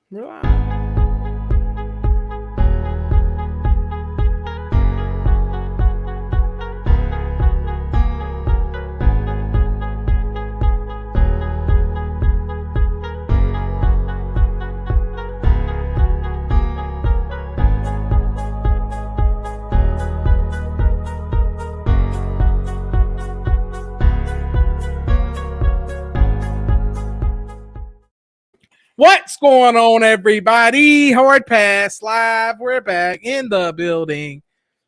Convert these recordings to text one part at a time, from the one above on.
Relax. What's going on, everybody? Hard Pass Live. We're back in the building.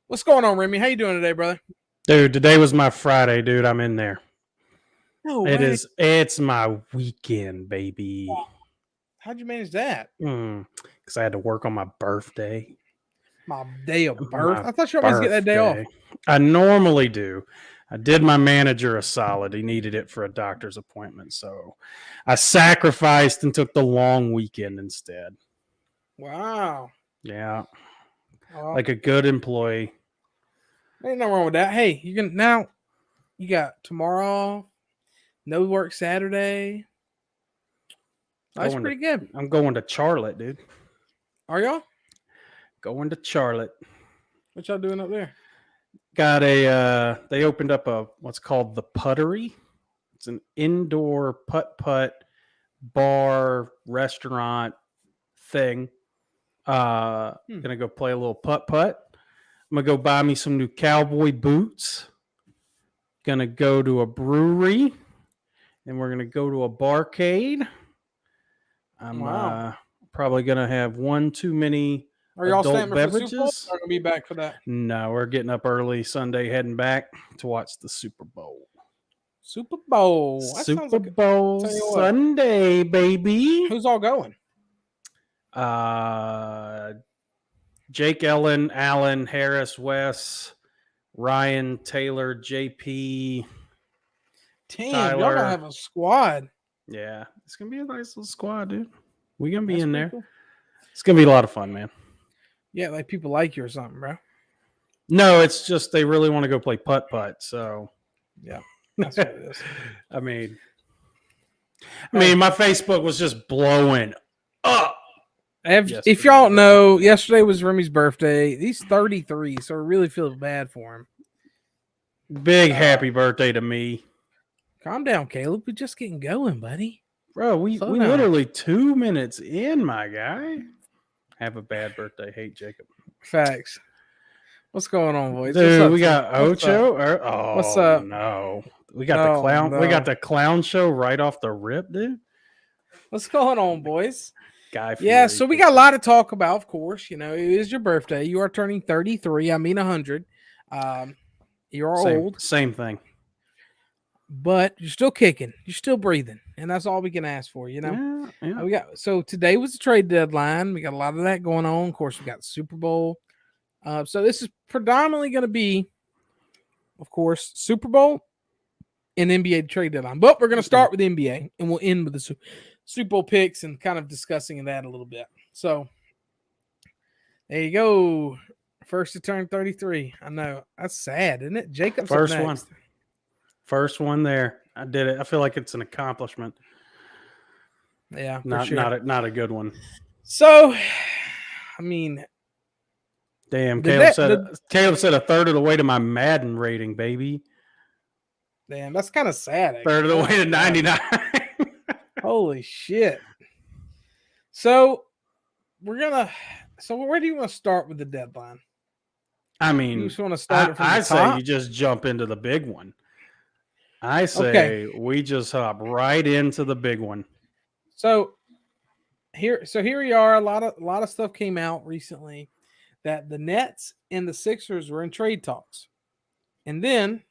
What's going on, Remy? How you doing today, brother? Dude, today was my Friday, dude. I'm in there. No way. It's my weekend, baby. How'd you manage that? Because I had to work on my birthday. My day of birth. My I thought you always get that day off. I normally do. I did my manager a solid. He needed it for a doctor's appointment. So I sacrificed and took the long weekend instead. Wow. Yeah. Like a good employee. Ain't nothing wrong with that. Hey, you can now. You got tomorrow. No work Saturday. That's pretty good. I'm going to Charlotte, dude. Are y'all going to Charlotte? What y'all doing up there? Got a they opened up a what's called the Puttery. It's an indoor putt bar restaurant thing. Gonna go play a little putt. I'm gonna go buy me some new cowboy boots. Gonna go to a brewery, and we're gonna go to a barcade. I'm probably gonna have one too many. Are y'all adult beverages? For Super Bowl? Or gonna be back for that? No, we're getting up early Sunday, heading back to watch the Super Bowl. Super Bowl. Super Bowl Sunday, baby. Who's all going? Jake Ellen, Allen, Harris, Wes, Ryan, Taylor, JP. Damn, Tyler. Y'all gonna have a squad. Yeah, it's gonna be a nice little squad, dude. We're gonna be in there. Cool. It's gonna be a lot of fun, man. Yeah, like people like you or something, bro. No, it's just they really want to go play putt. So yeah, that's what it is. I mean, my Facebook was just blowing up. If y'all know, yesterday was Remy's birthday. He's 33, so I really feel bad for him. Big happy birthday to me. Calm down, Caleb. We're just getting going, buddy. Bro, we literally 2 minutes in, my guy. Have a bad birthday. Hate Jacob. Facts. What's going on, boys? Dude, we got Ocho. What's up? No. We got the clown. No. We got the clown show right off the rip, dude. What's going on, boys? Guy Fieri. Yeah, so we got a lot to talk about, of course. You know, it is your birthday. You are turning 33. I mean 100. You're old. Same thing. But you're still kicking. You're still breathing. And that's all we can ask for, you know? Yeah. So today was the trade deadline. We got a lot of that going on. Of course, we got the Super Bowl. So this is predominantly going to be, of course, Super Bowl and NBA trade deadline. But we're going to start with NBA and we'll end with the Super Bowl picks and kind of discussing that a little bit. So there you go. First to turn 33. I know. That's sad, isn't it? Jacob's first one. First one there. I did it. I feel like it's an accomplishment. Yeah, not a good one. So, I mean, damn. Caleb said a third of the way to my Madden rating, baby. Damn, that's kind of sad. Actually. Third of the way to 99. Holy shit. So where do you want to start with the deadline? I mean, you just want to start I say you just jump into the big one. I say we just hop right into the big one. So here we are. A lot of stuff came out recently that the Nets and the Sixers were in trade talks, and then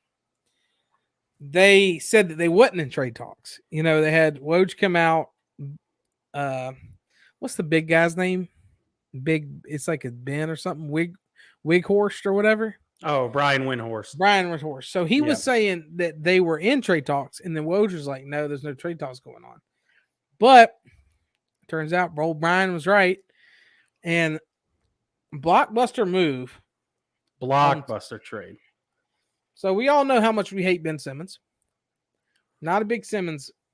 they said that they wasn't in trade talks. You know, they had Woj come out. What's the big guy's name? It's like a Ben or something. Wighorst or whatever. Oh, Brian Windhorst. So he was saying that they were in trade talks, and then Woj was like, no, there's no trade talks going on. But turns out Brian was right. And blockbuster move. Blockbuster trade. So we all know how much we hate Ben Simmons. Not a big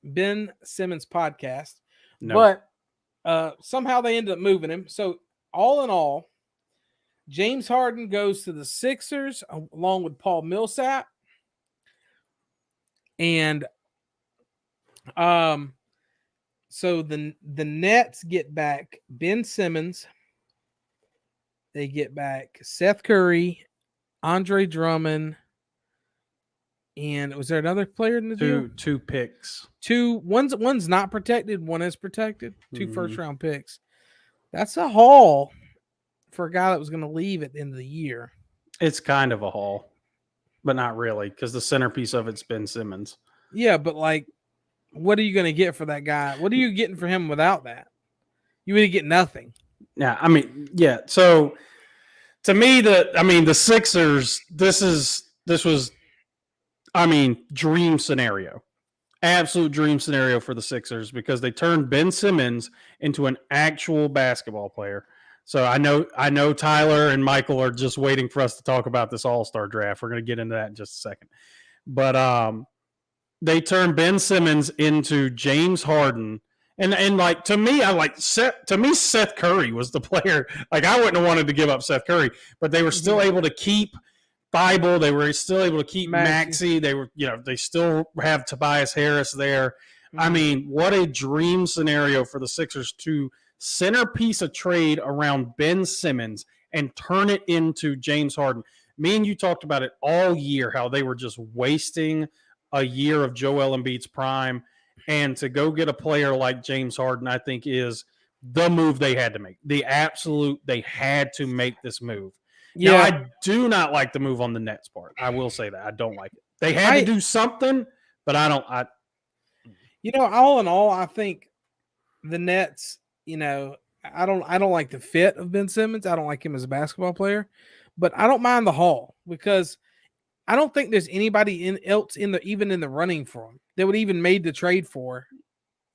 Ben Simmons podcast. No. But Somehow they ended up moving him. So all in all, James Harden goes to the Sixers along with Paul Millsap. And so the Nets get back Ben Simmons. They get back Seth Curry, Andre Drummond, and was there another player in the deal? Two picks. One's not protected, one is protected. 2 first-round picks. That's a haul for a guy that was going to leave at the end of the year. It's kind of a haul, but not really, because the centerpiece of it's Ben Simmons. Yeah, but like, what are you going to get for that guy? What are you getting for him without that? You would get nothing. Yeah, I mean, yeah. So to me, the Sixers, this was, dream scenario. Absolute dream scenario for the Sixers because they turned Ben Simmons into an actual basketball player. So I know Tyler and Michael are just waiting for us to talk about this All-Star draft. We're going to get into that in just a second. But they turned Ben Simmons into James Harden. And like to me, Seth Curry was the player. Like I wouldn't have wanted to give up Seth Curry, but they were still able to keep Bible. They were still able to keep Maxey. They were, they still have Tobias Harris there. Mm-hmm. I mean, what a dream scenario for the Sixers to centerpiece a trade around Ben Simmons and turn it into James Harden. Me and you talked about it all year, how they were just wasting a year of Joel Embiid's prime. And to go get a player like James Harden, I think is the move they had to make. They had to make this move. Yeah, now, I do not like the move on the Nets part. I will say that. I don't like it. They had to do something, but I don't. All in all, I think the Nets, I don't like the fit of Ben Simmons. I don't like him as a basketball player, but I don't mind the haul because I don't think there's anybody else even in the running for him that would even made the trade for.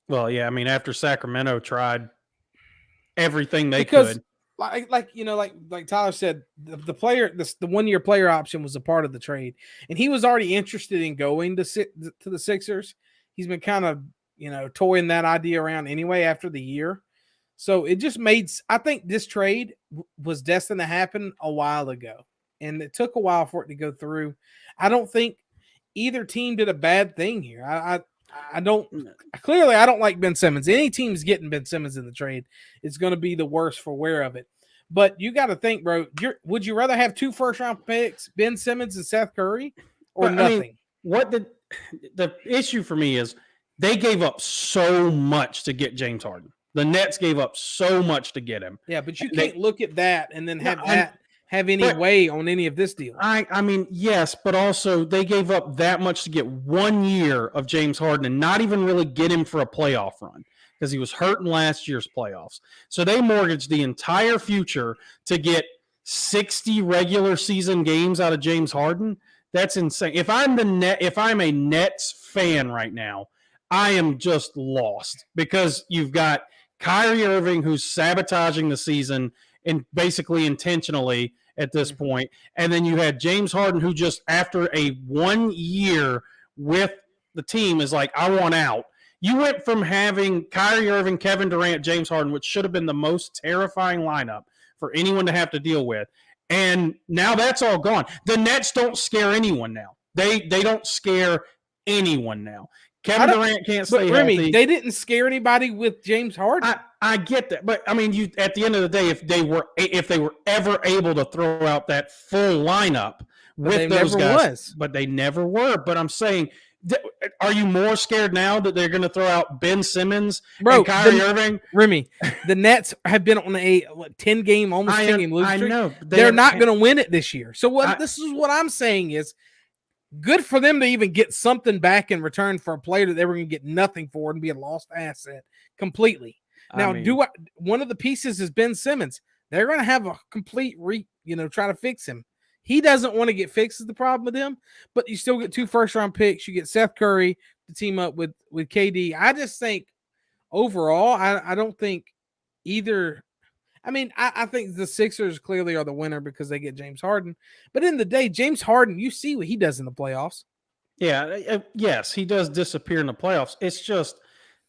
Well, yeah, I mean, after Sacramento tried everything they could. Like Tyler said, the player, the 1 year player option was a part of the trade, and he was already interested in going to the Sixers. He's been kind of toying that idea around anyway after the year, so it just made. I think this trade was destined to happen a while ago, and it took a while for it to go through. I don't think either team did a bad thing here. I don't like Ben Simmons. Any team's getting Ben Simmons in the trade, it's going to be the worse for wear of it. But you got to think, bro, would you rather have 2 first-round picks, Ben Simmons and Seth Curry, or nothing? The issue for me is they gave up so much to get James Harden. The Nets gave up so much to get him. Yeah, but you can't look at that and then have any way on any of this deal. I mean, yes, but also they gave up that much to get 1 year of James Harden and not even really get him for a playoff run because he was hurt in last year's playoffs. So they mortgaged the entire future to get 60 regular season games out of James Harden. That's insane. If I'm a Nets fan right now, I am just lost because you've got Kyrie Irving who's sabotaging the season and basically intentionally at this point. And then you had James Harden who just after a 1 year with the team is like, I want out. You went from having Kyrie Irving, Kevin Durant, James Harden, which should have been the most terrifying lineup for anyone to have to deal with. And now that's all gone. The Nets don't scare anyone now. They don't scare anyone now. Kevin Durant can't stay healthy. They didn't scare anybody with James Harden. I get that, but I mean, you at the end of the day, if they were ever able to throw out that full lineup with those guys, but they never were. But I'm saying, are you more scared now that they're going to throw out Ben Simmons and Kyrie Irving? Remy, the Nets have been on a 10-game, almost 10-game losing streak. I know they're not going to win it this year. So this is what I'm saying is. Good for them to even get something back in return for a player that they were going to get nothing for and be a lost asset completely. Now, one of the pieces is Ben Simmons. They're going to have a complete try to fix him. He doesn't want to get fixed is the problem with him, but you still get 2 first-round picks. You get Seth Curry to team up with KD. I just think overall, I don't think either. I mean, I think the Sixers clearly are the winner because they get James Harden. But in the day, James Harden, you see what he does in the playoffs. Yeah, yes, he does disappear in the playoffs. It's just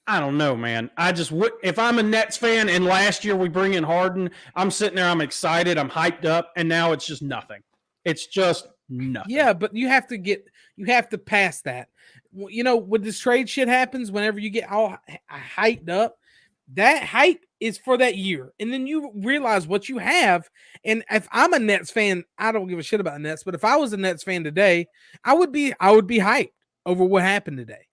I don't know, man. I just would if I'm a Nets fan and last year we bring in Harden, I'm sitting there, I'm excited, I'm hyped up, and now it's just nothing. It's just nothing. Yeah, but you have to pass that. You know, when this trade shit happens, whenever you get all hyped up, that hype is for that year. And then you realize what you have. And if I'm a Nets fan, I don't give a shit about the Nets, but if I was a Nets fan today, I would be hyped over what happened today.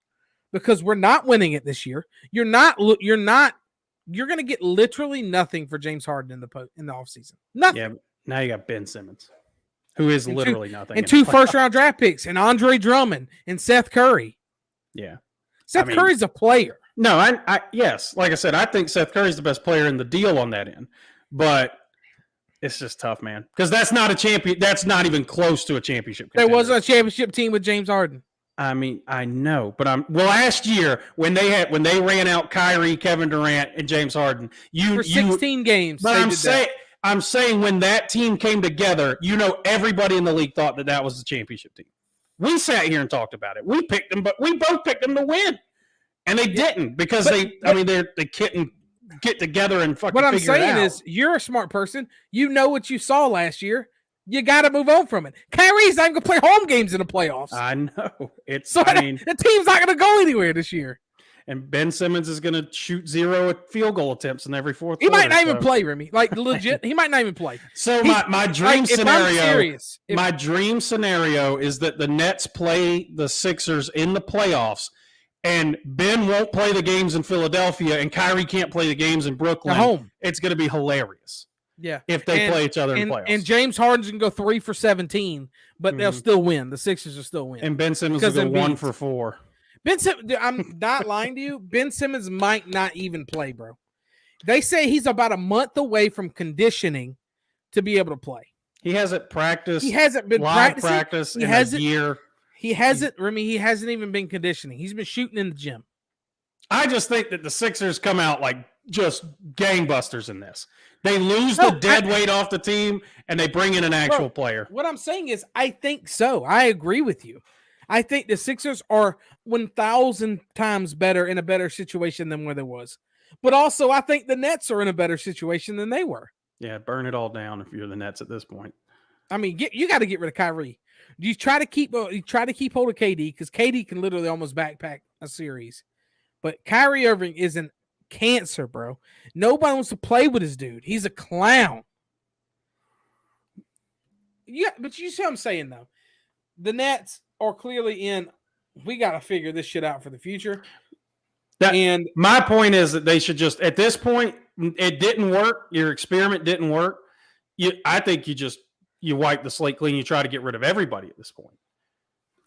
Because we're not winning it this year. You're going to get literally nothing for James Harden in the offseason. Nothing. Yeah, now you got Ben Simmons, who is literally nothing. And 2 first-round draft picks, and Andre Drummond, and Seth Curry. Yeah. Seth Curry's a player. No, I yes, like I said, I think Seth Curry's the best player in the deal on that end. But it's just tough, man. Because that's not a champion. That's not even close to a championship contender. There wasn't a championship team with James Harden. I mean, I know, but last year when they ran out Kyrie, Kevin Durant, and James Harden, for 16 games. But I'm saying when that team came together, everybody in the league thought that was the championship team. We sat here and talked about it. We picked them, but we both picked them to win, and they didn't because they couldn't get together and fucking. What I'm figure it saying out. is, you're a smart person. You know what you saw last year. You got to move on from it. Kyrie's not going to play home games in the playoffs. I know. The team's not going to go anywhere this year. And Ben Simmons is going to shoot 0 field goal attempts in every fourth. He might not even play, Remy. Like legit, he might not even play. So my dream scenario. My If dream scenario is that the Nets play the Sixers in the playoffs, and Ben won't play the games in Philadelphia, and Kyrie can't play the games in Brooklyn. home. It's going to be hilarious. Yeah, if they play each other in playoffs. And James Harden's can go 3 for 17, but they'll still win. The Sixers will still win. And Ben Simmons will go 1 for 4. I'm not lying to you. Ben Simmons might not even play, bro. They say he's about a month away from conditioning to be able to play. He hasn't practiced. He hasn't been practice in a year. He hasn't, Remy. He hasn't even been conditioning. He's been shooting in the gym. I just think that the Sixers come out like just gangbusters in this. They lose the dead weight off the team, and they bring in an actual player. What I'm saying is I think so. I agree with you. I think the Sixers are 1,000 times better in a better situation than where there was. But also, I think the Nets are in a better situation than they were. Yeah, burn it all down if you're the Nets at this point. I mean, you got to get rid of Kyrie. You try to keep hold of KD because KD can literally almost backpack a series. But Kyrie Irving is an cancer, bro. Nobody wants to play with this dude. He's a clown. Yeah, but you see what I'm saying, though. The Nets are clearly in, we got to figure this shit out for the future. And my point is that they should just, at this point, it didn't work. Your experiment didn't work. I think you wipe the slate clean. You try to get rid of everybody at this point.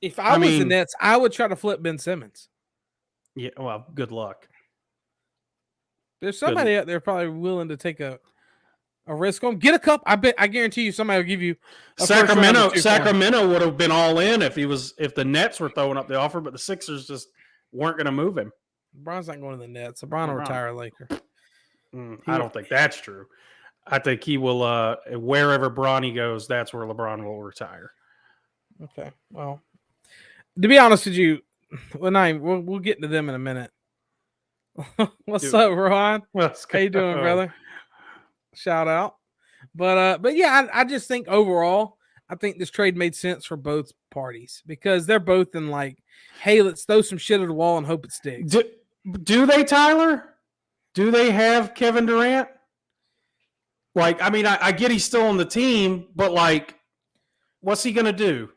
If I was the Nets, I would try to flip Ben Simmons. Yeah, well, good luck. There's somebody out there probably willing to take a risk on. Get a cup. I guarantee you somebody will give you a Sacramento would have been all in if the Nets were throwing up the offer, but the Sixers just weren't going to move him. LeBron's not going to the Nets. LeBron will retire a Laker. I don't think that's true. I think he will wherever Bronny goes, that's where LeBron will retire. Okay. Well, to be honest with you, we'll get into them in a minute. What's up, Rohan? How you doing, brother? Shout out. But yeah, I just think overall, I think this trade made sense for both parties because they're both in like, hey, let's throw some shit at the wall and hope it sticks. Do they, Tyler? Do they have Kevin Durant? Like, I mean, I get he's still on the team, but like, what's he gonna do?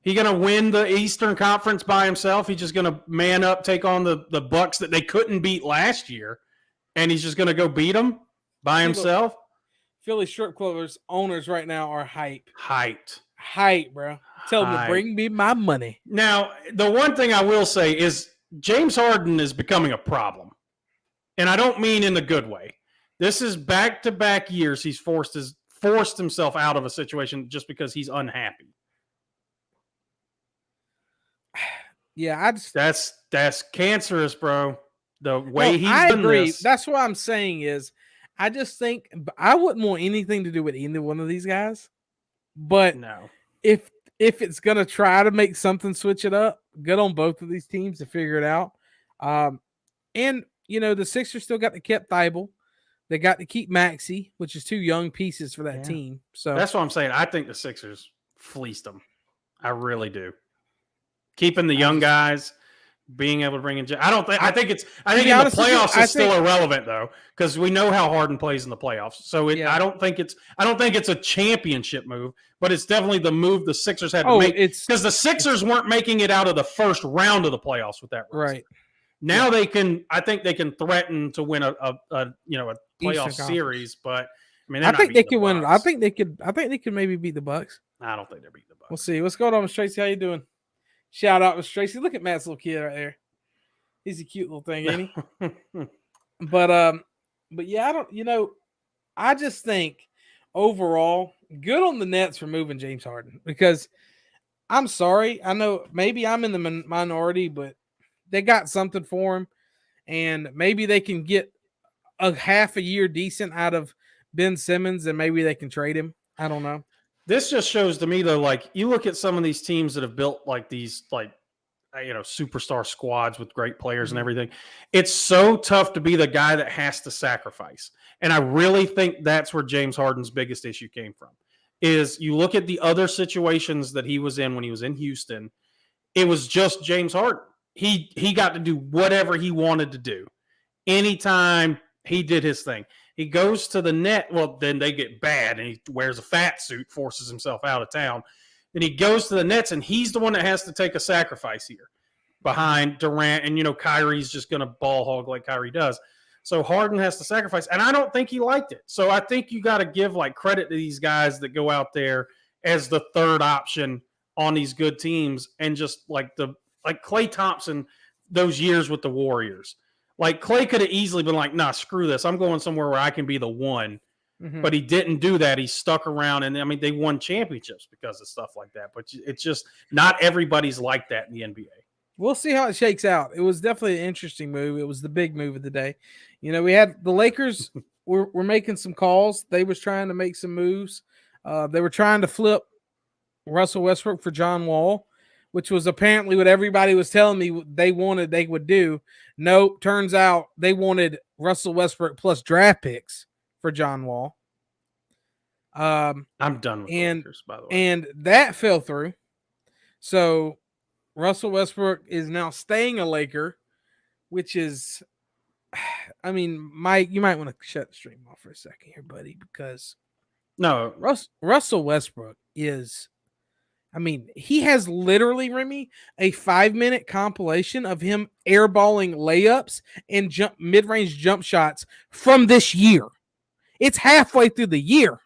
He gonna win the Eastern Conference by himself? He's just gonna man up, take on the Bucks that they couldn't beat last year, and he's just gonna go beat them by himself? Philly strip clubs owners right now are hyped, bro. Tell them to bring me my money. Now, the one thing I will say is James Harden is becoming a problem, and I don't mean in the good way. This is back-to-back years he's forced himself out of a situation just because he's unhappy. Yeah, that's cancerous, bro. The way he's I done agree. this. That's what I'm saying is, I just think I wouldn't want anything to do with either one of these guys. But no, if it's gonna try to make something switch it up, good on both of these teams to figure it out. And the Sixers still got to keep Thibault. They got to keep Maxey, which is two young pieces for that team. So that's what I'm saying. I think the Sixers fleeced them. I really do. Keeping the young guys, being able to bring in. I think in the playoffs it's still irrelevant though, because we know how Harden plays in the playoffs. So I don't think it's a championship move, but it's definitely the move the Sixers had to make. Because the Sixers weren't making it out of the first round of the playoffs with that roster. Right. Now they can. I think they can threaten to win a playoff series, but I think they could win it. I think they could maybe beat the Bucks. I don't think they're beating the Bucks. We'll see. What's going on, Miss Tracy? How you doing? Shout out, Miss Tracy. Look at Matt's little kid right there. He's a cute little thing, ain't he? But yeah, I just think overall, good on the Nets for moving James Harden, because I'm sorry, I know maybe I'm in the minority, but they got something for him, and maybe they can get a half a year decent out of Ben Simmons, and maybe they can trade him. I don't know. This just shows to me though, like you look at some of these teams that have built like these superstar squads with great players and everything. It's so tough to be the guy that has to sacrifice. And I really think that's where James Harden's biggest issue came from. Is you look at the other situations that he was in when he was in Houston, it was just James Harden. He got to do whatever he wanted to do. Anytime he did his thing. He goes to the net. Well, then they get bad, and he wears a fat suit, forces himself out of town. Then he goes to the Nets, and he's the one that has to take a sacrifice here behind Durant. And, Kyrie's just going to ball hog like Kyrie does. So Harden has to sacrifice, and I don't think he liked it. So I think you got to give, credit to these guys that go out there as the third option on these good teams, and just like Klay Thompson those years with the Warriors. Like, Klay could have easily been like, nah, screw this. I'm going somewhere where I can be the one. Mm-hmm. But he didn't do that. He stuck around. And, they won championships because of stuff like that. But it's just not everybody's like that in the NBA. We'll see how it shakes out. It was definitely an interesting move. It was the big move of the day. We had the Lakers were making some calls. They was trying to make some moves. They were trying to flip Russell Westbrook for John Wall, which was apparently what everybody was telling me they would do. Nope, turns out they wanted Russell Westbrook plus draft picks for John Wall. I'm done with the Lakers, by the way. And that fell through. So Russell Westbrook is now staying a Laker, which is, Mike, you might want to shut the stream off for a second here, buddy, because Russell Westbrook is, he has literally, Remy, a 5-minute compilation of him airballing layups and mid-range jump shots from this year. It's halfway through the year.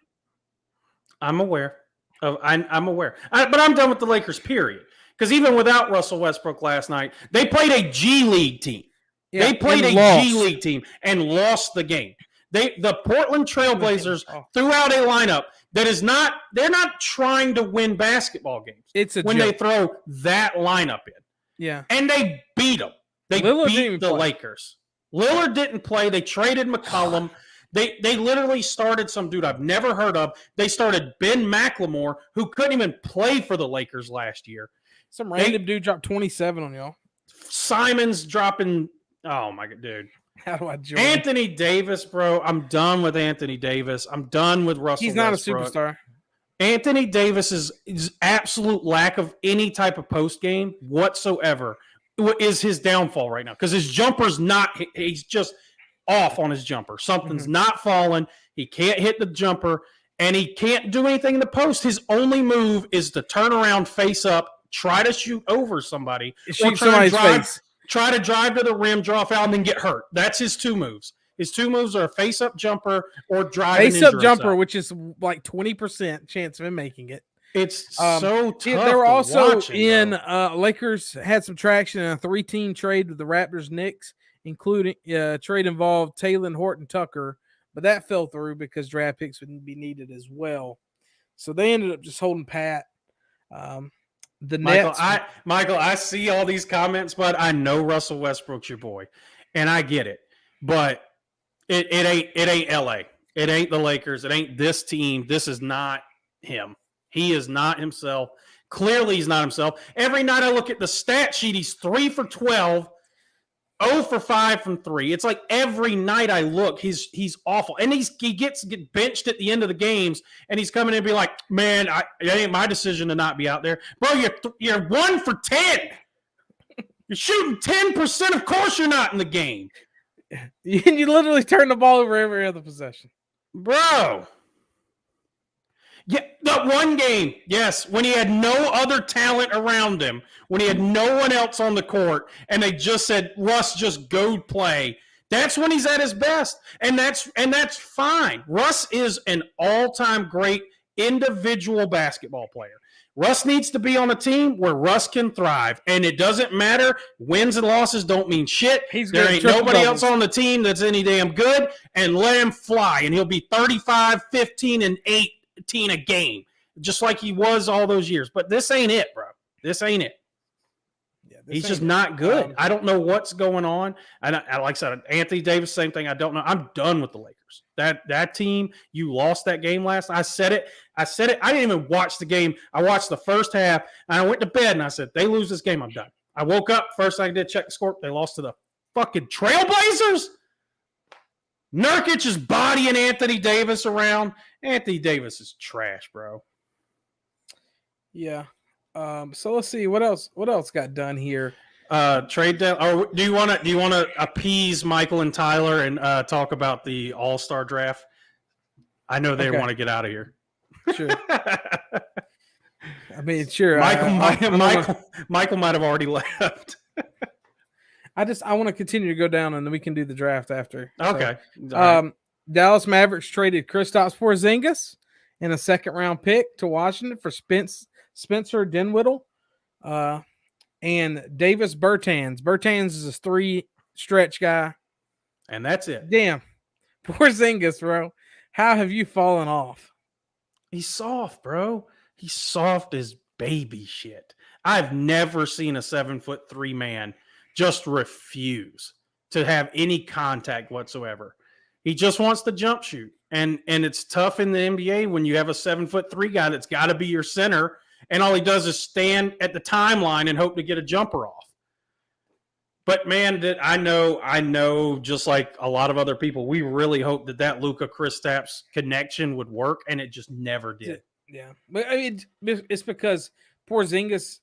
I'm aware. I'm aware. But I'm done with the Lakers, period. Because even without Russell Westbrook last night, they played a G League team. Yeah, they played a G League team and lost the game. The Portland Trailblazers threw out a lineup that is not – they're not trying to win basketball games. It's a when joke. They throw that lineup in. Yeah. And they beat them. They beat the Lakers. Lillard didn't play. They traded McCollum. They literally started some dude I've never heard of. They started Ben McLemore, who couldn't even play for the Lakers last year. Some random dude dropped 27 on y'all. Simon's dropping – oh, my God, dude. How do I join? Anthony Davis, bro. I'm done with Anthony Davis. I'm done with Russell He's not Westbrook. a superstar. Anthony Davis is absolute lack of any type of post game whatsoever is his downfall right now, because his jumper's not – he's just off on his jumper. Something's not falling. He can't hit the jumper, and he can't do anything in the post. His only move is to turn around, face up, try to shoot over somebody, shoot somebody's face. Try to drive to the rim, draw a foul, and then get hurt. That's his two moves. His two moves are a face-up jumper or drive. Face-up jumper, which is like 20% chance of him making it. It's so tough. They were also Lakers had some traction in a 3-team trade with the Raptors Knicks, including trade involved Taylor Horton Tucker, but that fell through because draft picks would be needed as well. So they ended up just holding pat. Michael, I see all these comments, but I know Russell Westbrook's your boy, and I get it. But it ain't LA. It ain't the Lakers. It ain't this team. This is not him. He is not himself. Clearly, he's not himself. Every night I look at the stat sheet, he's 3 for 12. 0 for 5 from 3. It's like every night I look, he's awful. And he gets benched at the end of the games, and he's coming in and be like, man, it ain't my decision to not be out there. Bro, you're 1 for 10. You're shooting 10%. Of course you're not in the game. You literally turn the ball over every other possession. Bro. Yeah, that one game, yes, when he had no other talent around him, when he had no one else on the court, and they just said, Russ, just go play. That's when he's at his best, and that's fine. Russ is an all-time great individual basketball player. Russ needs to be on a team where Russ can thrive, and it doesn't matter. Wins and losses don't mean shit. There ain't nobody else on the team that's any damn good, and let him fly, and he'll be 35, 15, and 8 a game, just like he was all those years. But this ain't it, bro. This ain't it. Yeah, he's just not good. I don't know what's going on. And I like I said, Anthony Davis, same thing. I don't know. I'm done with the Lakers. That team, you lost that game last night. I said it. I didn't even watch the game. I watched the first half, and I went to bed, and I said, they lose this game, I'm done. I woke up, first thing I did, check the score. They lost to the fucking Trailblazers. Nurkic is bodying Anthony Davis around. Anthony Davis is trash, bro. Yeah. So let's see what else got done here. Trade down. Or do you want to appease Michael and Tyler and talk about the All-Star draft? I know they want to get out of here. Sure. I mean, sure. Michael might have already left. I want to continue to go down, and then we can do the draft after. Okay. So, Dallas Mavericks traded Kristaps Porzingis and a second-round pick to Washington for Spencer Dinwiddie and Davis Bertans. Bertans is a 3 stretch guy. And that's it. Damn. Porzingis, bro. How have you fallen off? He's soft, bro. He's soft as baby shit. I've never seen a 7'3" man just refuse to have any contact whatsoever. He just wants to jump shoot. And it's tough in the NBA when you have a 7'3" guy that's got to be your center, and all he does is stand at the timeline and hope to get a jumper off. But man, I know, just like a lot of other people, we really hoped that Luka Kristaps connection would work, and it just never did. Yeah, but I mean, it's because Porzingis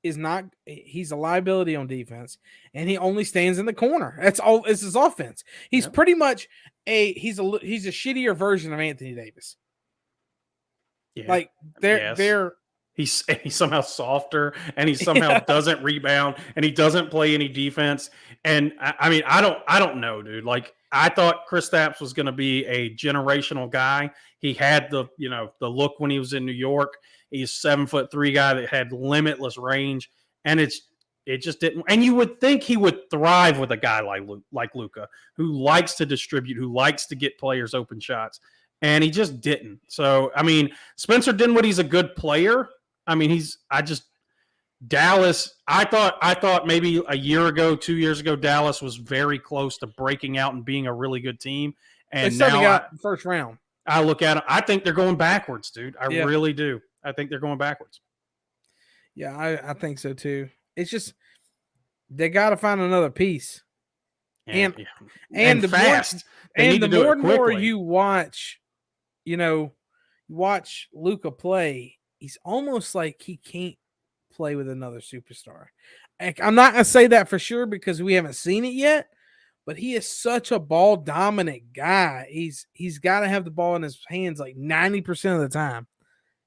he's a liability on defense, and he only stands in the corner. That's all. It's his offense. He's pretty much he's a shittier version of Anthony Davis. Yeah. Like they're he's somehow softer, and he somehow doesn't rebound, and he doesn't play any defense. And I mean, I don't know, dude. Like, I thought Kristaps was going to be a generational guy. He had the look when he was in New York. He's a 7'3" guy that had limitless range, and it just didn't. And you would think he would thrive with a guy like Luka, who likes to distribute, who likes to get players open shots, and he just didn't. So, I mean, Spencer Dinwiddie's a good player. I mean, Dallas. I thought maybe a year ago, 2 years ago, Dallas was very close to breaking out and being a really good team. And they now got the first round. I look at it. I think they're going backwards, dude. I really do. I think they're going backwards. Yeah, I think so too. It's just they got to find another piece, and the fast. The more and more you watch, watch Luka play, he's almost like he can't play with another superstar. I'm not gonna say that for sure because we haven't seen it yet, but he is such a ball dominant guy. He's got to have the ball in his hands like 90% of the time.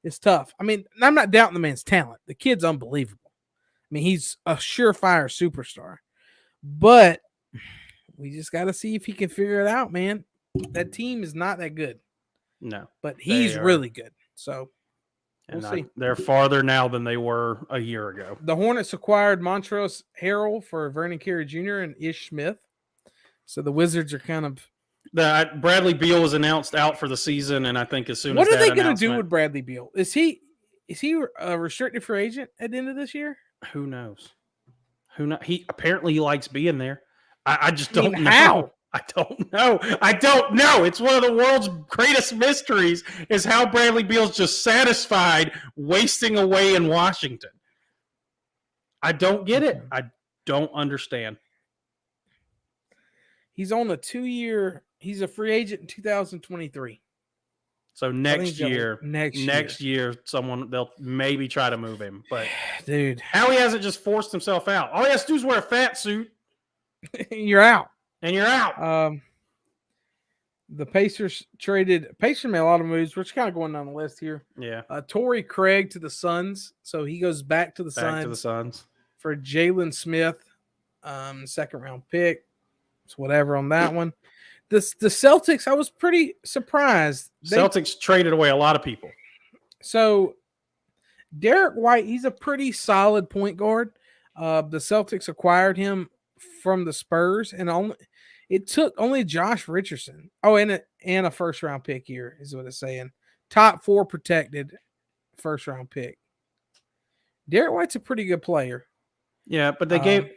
It's tough. I mean, I'm not doubting the man's talent. The kid's unbelievable. I mean, he's a surefire superstar. But we just got to see if he can figure it out, man. That team is not that good. No. But he's really good. So we'll see. They're farther now than they were a year ago. The Hornets acquired Montrezl Harrell for Vernon Carey Jr. and Ish Smith. So the Wizards are kind of... Bradley Beal was announced out for the season, and I think as soon as what are they going to do with Bradley Beal? Is he a restricted free agent at the end of this year? Who knows? He apparently likes being there. I just don't know. How? I don't know. It's one of the world's greatest mysteries is how Bradley Beal's just satisfied wasting away in Washington. I don't get it. I don't understand. He's on a 2-year. He's a free agent in 2023. So next year, next year, they'll maybe try to move him. But dude, how he hasn't just forced himself out. All he has to do is wear a fat suit, you're out. and you're out. The Pacers made a lot of moves. We're just kind of going down the list here. Yeah. Torrey Craig to the Suns, so he goes back to the Suns for Jalen Smith, second round pick. It's whatever on that one. The Celtics, I was pretty surprised. Celtics traded away a lot of people. So Derek White, he's a pretty solid point guard. The Celtics acquired him from the Spurs, and it took only Josh Richardson. Oh, and a first round pick here is what it's saying. Top 4 protected first round pick. Derek White's a pretty good player. Yeah, but the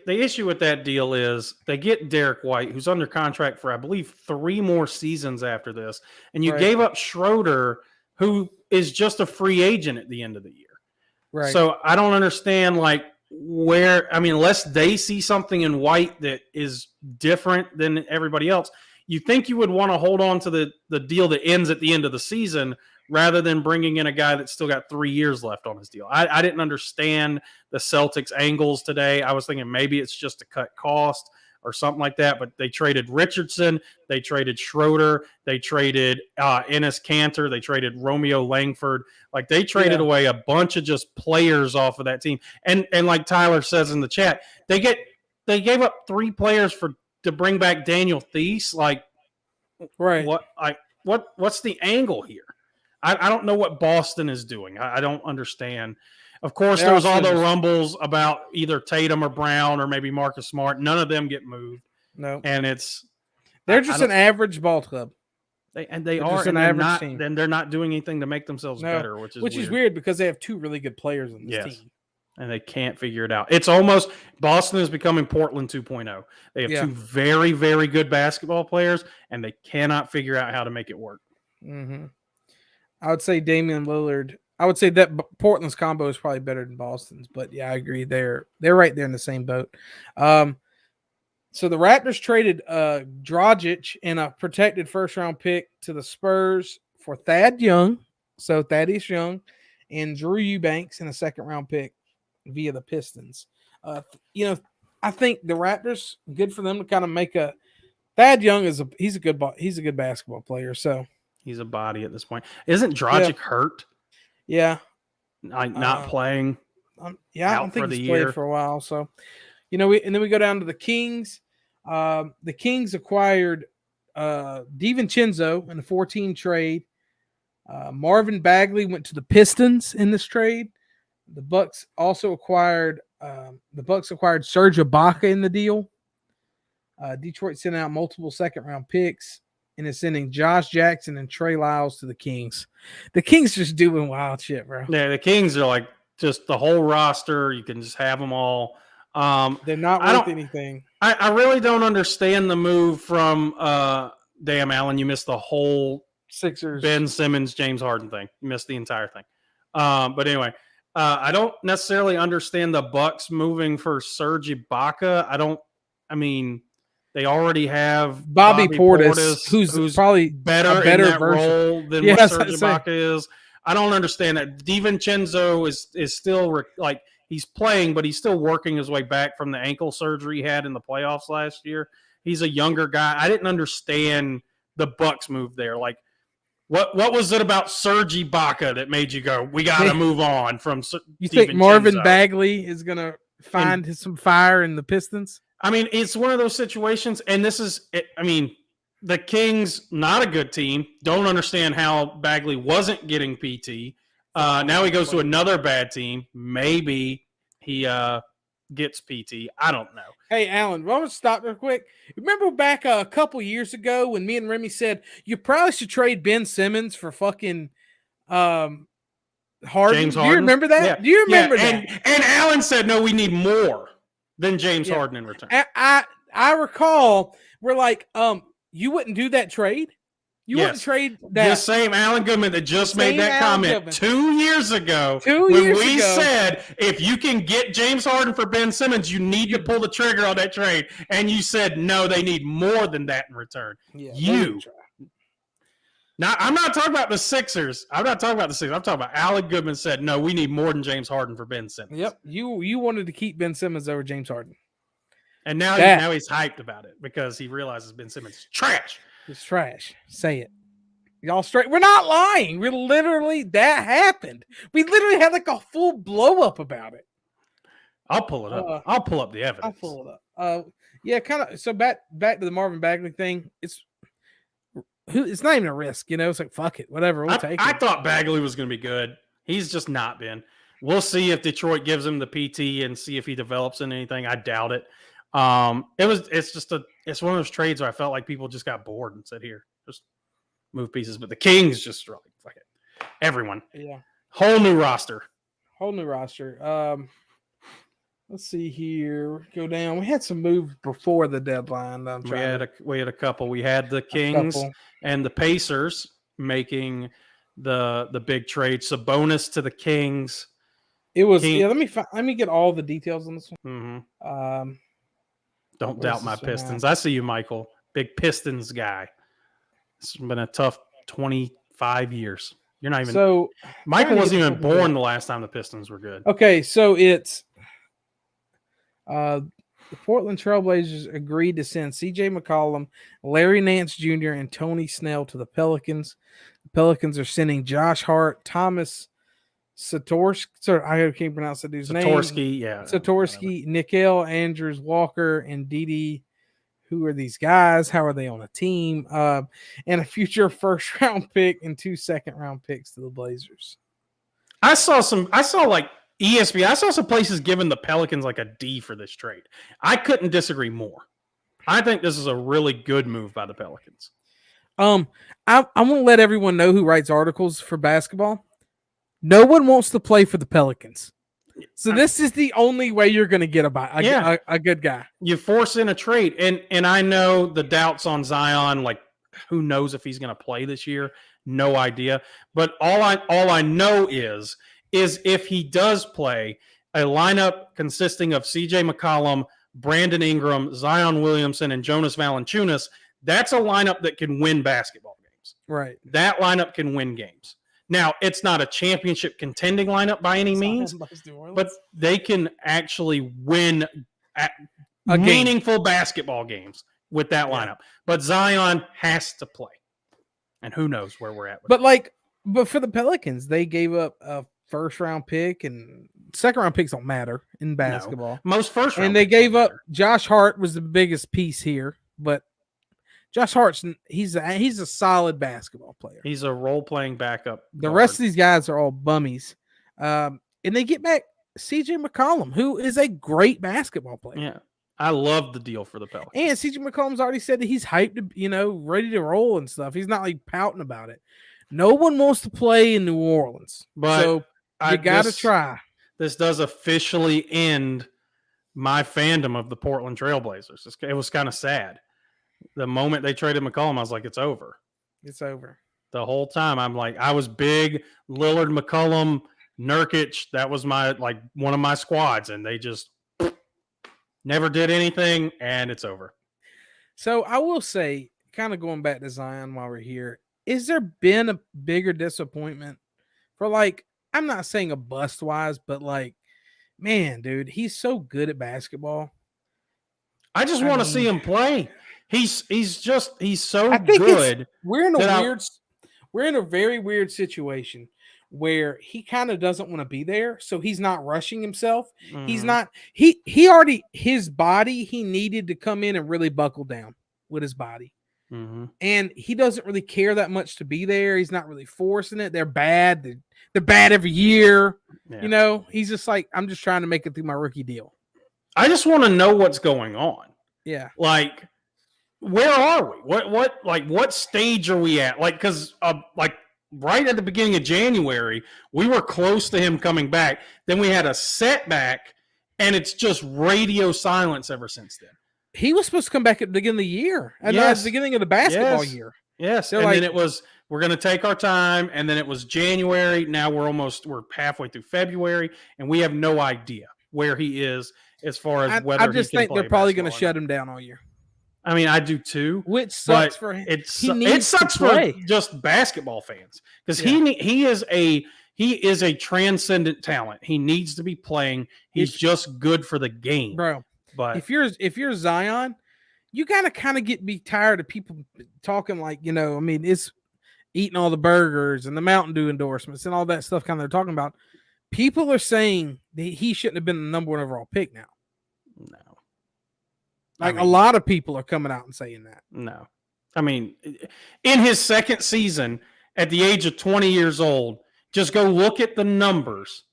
issue with that deal is they get Derek White, who's under contract for I believe 3 more seasons after this, and you gave up Schroeder, who is just a free agent at the end of the year. Right. So I don't understand unless they see something in White that is different than everybody else, you think you would want to hold on to the deal that ends at the end of the season rather than bringing in a guy that's still got 3 years left on his deal. I didn't understand the Celtics angles today. I was thinking maybe it's just to cut cost or something like that, but they traded Richardson, they traded Schroeder, they traded Enes Kanter, they traded Romeo Langford. Like they traded away a bunch of just players off of that team. And like Tyler says in the chat, they gave up 3 players to bring back Daniel Theis. Like, right. What's the angle here? I don't know what Boston is doing. I don't understand. Of course, there was all the rumbles about either Tatum or Brown or maybe Marcus Smart. None of them get moved. No. And they're just an average ball club. They're an average team. Then they're not doing anything to make themselves better, which is weird because they have 2 really good players on this team. And they can't figure it out. It's almost Boston is becoming Portland 2.0. They have 2 very, very good basketball players, and they cannot figure out how to make it work. Mm-hmm. I would say Damian Lillard. I would say that Portland's combo is probably better than Boston's, but yeah, I agree. They're right there in the same boat. So the Raptors traded Dragic and a protected first-round pick to the Spurs for Thad Young, so Thaddeus Young, and Drew Eubanks in a second-round pick via the Pistons. I think the Raptors, good for them to kind of make a. Thad Young he's a good basketball player, so. He's a body at this point. Isn't Dragic hurt? Yeah. Not playing? I don't think he's played for a while. So, and then we go down to the Kings. The Kings acquired DiVincenzo in a 14 trade. Marvin Bagley went to the Pistons in this trade. The Bucks also acquired Serge Ibaka in the deal. Detroit sent out multiple second-round picks. And is sending Josh Jackson and Trey Lyles to the Kings. The Kings just doing wild shit, bro. Yeah, the Kings are like just the whole roster. You can just have them all. They're not worth anything. I really don't understand the move from damn, Alan, you missed the whole Sixers, Ben Simmons, James Harden thing. You missed the entire thing. But anyway, I don't necessarily understand the Bucks moving for Serge Ibaka. They already have Bobby Portis, who's probably better in that role than what Serge Ibaka is. I don't understand that. DiVincenzo is still he's playing, but he's still working his way back from the ankle surgery he had in the playoffs last year. He's a younger guy. I didn't understand the Bucks move there. Like, what was it about Serge Ibaka that made you go, we got to move on from You think Marvin Bagley is going to find some fire in the Pistons? It's one of those situations, and this is – the Kings, not a good team. Don't understand how Bagley wasn't getting PT. Now he goes to another bad team. Maybe he gets PT. I don't know. Hey, Alan, I'm going to stop real quick. Remember back a couple years ago when me and Remy said you probably should trade Ben Simmons for fucking Harden? James Harden? Do you remember that? Yeah. Do you remember that? And Alan said, no, we need more than James Harden in return. I recall we're like, you wouldn't do that trade? You wouldn't Yes. trade that. The same Alan Goodman that just made Same that Alan comment Goodman. 2 years ago. 2 when years we ago. said, if you can get James Harden for Ben Simmons, you need to pull the trigger on that trade. And you said, no, they need more than that in return. Yeah, You. Now, I'm not talking about the Sixers. I'm talking about Alan Goodman said, no, we need more than James Harden for Ben Simmons. Yep. You wanted to keep Ben Simmons over James Harden. And now he's hyped about it because he realizes Ben Simmons is trash. It's trash. Say it. Y'all straight. We're not lying. We're literally, that happened. We literally had like a full blow up about it. I'll pull it up. I'll pull up the evidence. I'll pull it up. Yeah, kind of. So back to the Marvin Bagley thing. It's not even a risk, you know. It's like fuck it, whatever. We'll take it. I thought Bagley was going to be good. He's just not been. We'll see if Detroit gives him the PT and see if he develops in anything. I doubt it. It's one of those trades where I felt like people just got bored and said, "Here, just move pieces." But the Kings just like fuck it. Everyone, yeah, whole new roster. Let's see here. Go down. We had some moves before the deadline. We had a couple. We had the Kings and the Pacers making the big trade. Sabonis to the Kings. It was let me get all the details on this one. Mm-hmm. Don't doubt my Pistons. I see you, Michael. Big Pistons guy. It's been a tough 25 years. You're not even. So Michael wasn't even born the last time the Pistons were good. Okay, so it's the Portland Trailblazers agreed to send C.J. McCollum, Larry Nance Jr., and Tony Snell to the Pelicans. The Pelicans are sending Josh Hart, Thomas Satorsky. Sorry, I can't pronounce that dude's name. Satorsky, Nickel Andrews Walker, and Didi. Who are these guys? How are they on a team? And a future first-round pick and 2 second-round picks to the Blazers. I saw like ESPN. I saw some places giving the Pelicans like a D for this trade. I couldn't disagree more. I think this is a really good move by the Pelicans. I want to let everyone know who writes articles for basketball. No one wants to play for the Pelicans. So this is the only way you're going to get a good guy. I force in a trade. And I know the doubts on Zion, like who knows if he's going to play this year? No idea. But all I know is if he does play, a lineup consisting of CJ McCollum, Brandon Ingram, Zion Williamson, and Jonas Valanciunas, that's a lineup that can win basketball games. Right. That lineup can win games. Now, it's not a championship contending lineup by any means, but they can actually win meaningful basketball games with that lineup. But Zion has to play. And who knows where we're at with But for the Pelicans, they gave up a first-round pick, and second-round picks don't matter in basketball. No, most first-round and they gave up Josh Hart was the biggest piece here, but Josh Hart's he's a solid basketball player. He's a role-playing backup. The rest of these guys are all bummies. And they get back CJ McCollum, who is a great basketball player. Yeah. I love the deal for the Pelicans. And CJ McCollum's already said that he's hyped, ready to roll and stuff. He's not like pouting about it. No one wants to play in New Orleans. So you got to try. This does officially end my fandom of the Portland Trailblazers. It was kind of sad. The moment they traded McCollum, I was like, it's over. It's over. The whole time, I'm like, I was big Lillard, McCollum, Nurkic. That was one of my squads, and they just never did anything, and it's over. So I will say, kind of going back to Zion while we're here, is there been a bigger disappointment for I'm not saying a bust-wise, but man, dude, he's so good at basketball. I just want to see him play. He's so good. We're in a very weird situation where he kind of doesn't want to be there, so he's not rushing himself. Mm-hmm. He's not he already his body, he needed to come in and really buckle down with his body. Mm-hmm. And he doesn't really care that much to be there. He's not really forcing it. They're bad. They're bad every year. Yeah. He's just like, I'm just trying to make it through my rookie deal. I just want to know what's going on. Yeah. Where are we? What stage are we at? Because right at the beginning of January, we were close to him coming back. Then we had a setback, and it's just radio silence ever since then. He was supposed to come back at the beginning of the year, at the beginning of the basketball year. Yes, They're and like- then it was we're going to take our time, and then it was January. Now we're halfway through February, and we have no idea where he is as far as whether I just he can think play they're probably going to basketball or shut not. him down all year, I mean, I do too. which sucks But for him. it He needs to sucks for play. just basketball fans because Yeah. he is a transcendent talent. He needs to be playing. He's just good for the game, Bro. But If you're Zion, you gotta kind of be tired of people talking like, I mean, it's eating all the burgers and the Mountain Dew endorsements and all that stuff kind of they're talking about. People are saying that he shouldn't have been the number 1 overall pick now. no, Like a lot of people are coming out and saying that. No, I mean, in his second season at the age of 20 years old, just go look at the numbers.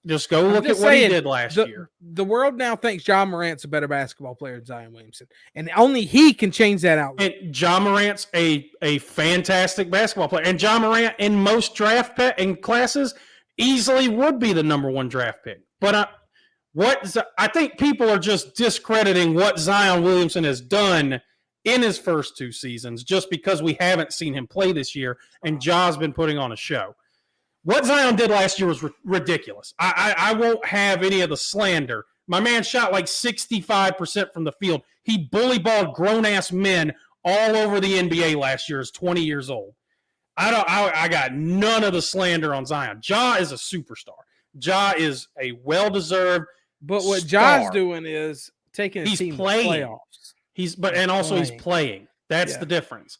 Just go look at what he did last year. The world now thinks John Morant's a better basketball player than Zion Williamson, and only he can change that out. And John Morant's a fantastic basketball player, and John Morant in most draft classes easily would be the number 1 draft pick. But I think people are just discrediting what Zion Williamson has done in his first 2 seasons just because we haven't seen him play this year, and Ja's been putting on a show. What Zion did last year was ridiculous. I won't have any of the slander. My man shot like 65% from the field. He bully balled grown-ass men all over the NBA last year as 20 years old. I got none of the slander on Zion. Ja is a superstar. Ja is a well-deserved But what star. Ja's doing is taking his team playing. to the playoffs. He's playing. playing. That's Yeah. the difference.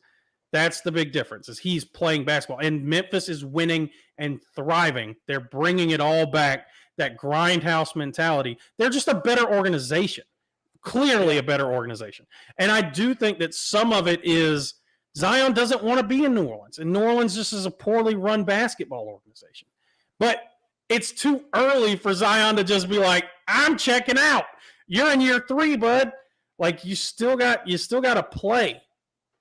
That's the big difference is he's playing basketball. And Memphis is winning and thriving. They're bringing it all back, that grindhouse mentality. They're just a better organization, clearly a better organization. And I do think that some of it is Zion doesn't want to be in New Orleans. And New Orleans just is a poorly run basketball organization. But it's too early for Zion to just be like, I'm checking out. You're in year 3, bud. Like you still got to play.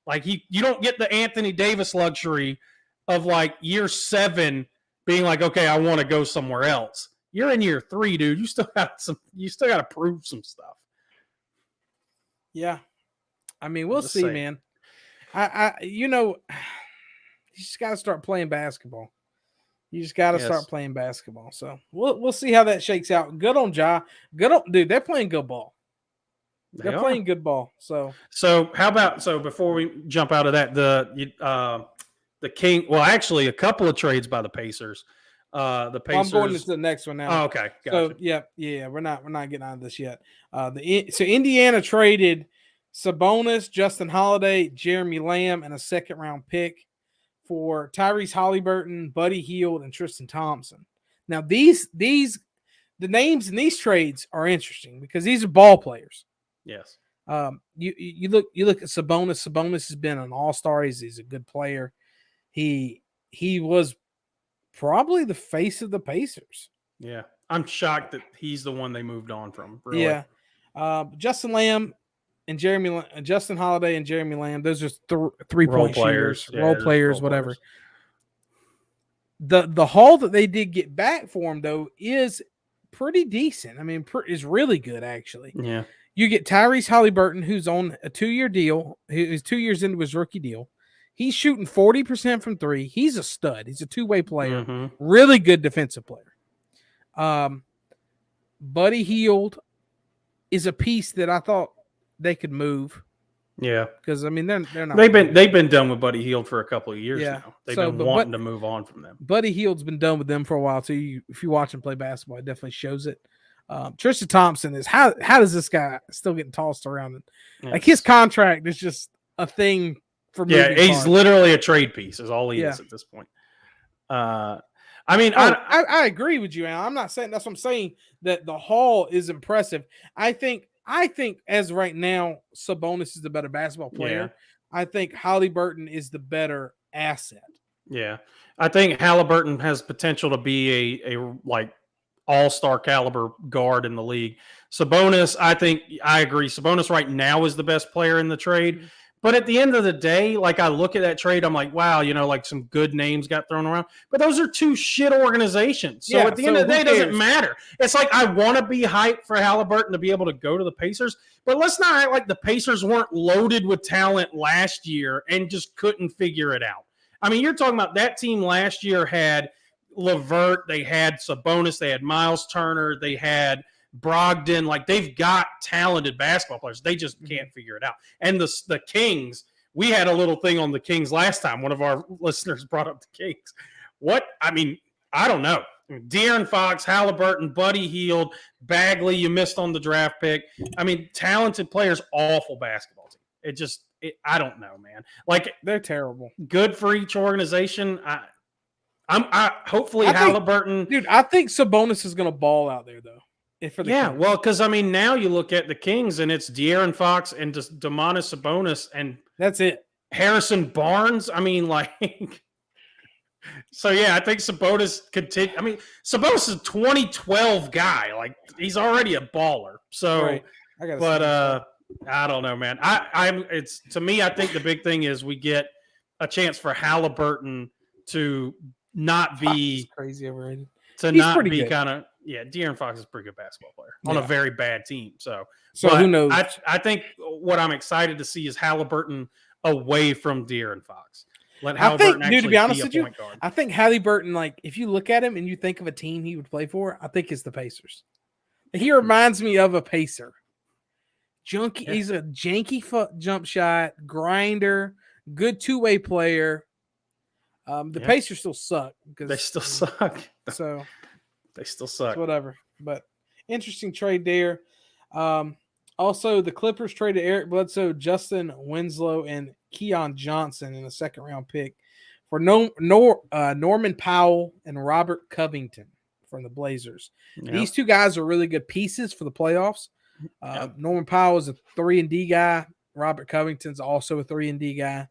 Like you don't get the Anthony Davis luxury of like year 7 being like, okay, I want to go somewhere else. You're in year 3, dude. You still got to prove some stuff. Yeah. I mean, we'll Just see, saying. man. You just got to start playing basketball. You just got to Yes. start playing basketball. So we'll see how that shakes out. Good on Ja. Dude. They're playing good ball. They They're are. playing good ball. So How about before we jump out of that, the King? Well, actually, a couple of trades by the Pacers. The Pacers. I'm going into the next one now. Oh, okay, gotcha. So yeah, we're not getting out of this yet. So Indiana traded Sabonis, Justin Holiday, Jeremy Lamb, and a 2nd-round pick for Tyrese Halliburton, Buddy Hield, and Tristan Thompson. Now the names in these trades are interesting because these are ball players. Yes. You look at Sabonis. Sabonis has been an all-star. He's a good player. He was probably the face of the Pacers. Yeah. I'm shocked that he's the one they moved on from. Really. Yeah. Justin Lamb and Justin Holiday and Jeremy Lamb. Those are 3-point shooters, role players, whatever. The haul that they did get back for him though is pretty decent. I mean, is really good actually. Yeah. You get Tyrese Halliburton, who's on a 2-year deal. He's 2 years into his rookie deal. He's shooting 40% from 3. He's a stud. He's a 2-way player. Mm-hmm. Really good defensive player. Buddy Hield is a piece that I thought they could move. Yeah. Because I mean they're not. They've been done with Buddy Hield for a couple of years Yeah. now. They've So, been but wanting to move on from them. Buddy Hield's been done with them for a while too. If you watch him play basketball, it definitely shows it. Tristan Thompson is how does this guy still getting tossed around? Like his contract is just a thing for moving he's parts. literally a trade piece is all he Yeah. is at this point. I mean, I agree with you, Al. I'm not saying that's what I'm saying that the haul is impressive. I think as right now, Sabonis is the better basketball player. Yeah. I think Halliburton is the better asset. Yeah, I think Halliburton has potential to be a like all-star caliber guard in the league. Sabonis, I agree. Sabonis right now is the best player in the trade, But at the end of the day, like I look at that trade, I'm like, wow, like some good names got thrown around. But those are two shit organizations. So at the end of the day, it doesn't matter. It's like I want to be hyped for Halliburton to be able to go to the Pacers, but let's not act like the Pacers weren't loaded with talent last year and just couldn't figure it out. I mean, you're talking about that team last year had LeVert, they had Sabonis, they had Miles Turner, they had Brogdon. Like, they've got talented basketball players. They just can't figure it out. And the Kings, we had a little thing on the Kings last time. One of our listeners brought up the Kings. I don't know. De'Aaron Fox, Halliburton, Buddy Hield, Bagley, you missed on the draft pick. I mean, talented players, awful basketball team. I don't know, man. Like, they're terrible. Good for each organization. Hopefully Halliburton. I think Sabonis is going to ball out there, though. Well, because now you look at the Kings and it's De'Aaron Fox and just Domantas Sabonis and that's it. Harrison Barnes. I mean, like, so yeah, I think Sabonis could take. I mean, Sabonis is a 2012 guy. Like, he's already a baller. So, right. I don't know, man. To me, I think the big thing is we get a chance for Halliburton to not be crazy overrated. He's not be kind of. Yeah, De'Aaron Fox is a pretty good basketball player on a very bad team. So who knows? I think what I'm excited to see is Halliburton away from De'Aaron Fox. Let Halliburton to be honest with you, guard. I think Halliburton, like, if you look at him and you think of a team he would play for, I think it's the Pacers. He reminds me of a Pacer. Junkie, he's a janky jump shot, grinder, good two-way player. The Pacers still suck because they still suck. So they still suck. Whatever. But interesting trade there. Also, the Clippers traded Eric Bledsoe, Justin Winslow, and Keon Johnson in a second-round pick for Norman Powell and Robert Covington from the Blazers. Yep. These two guys are really good pieces for the playoffs. Norman Powell is a 3-and-D guy. Robert Covington's also a 3-and-D guy.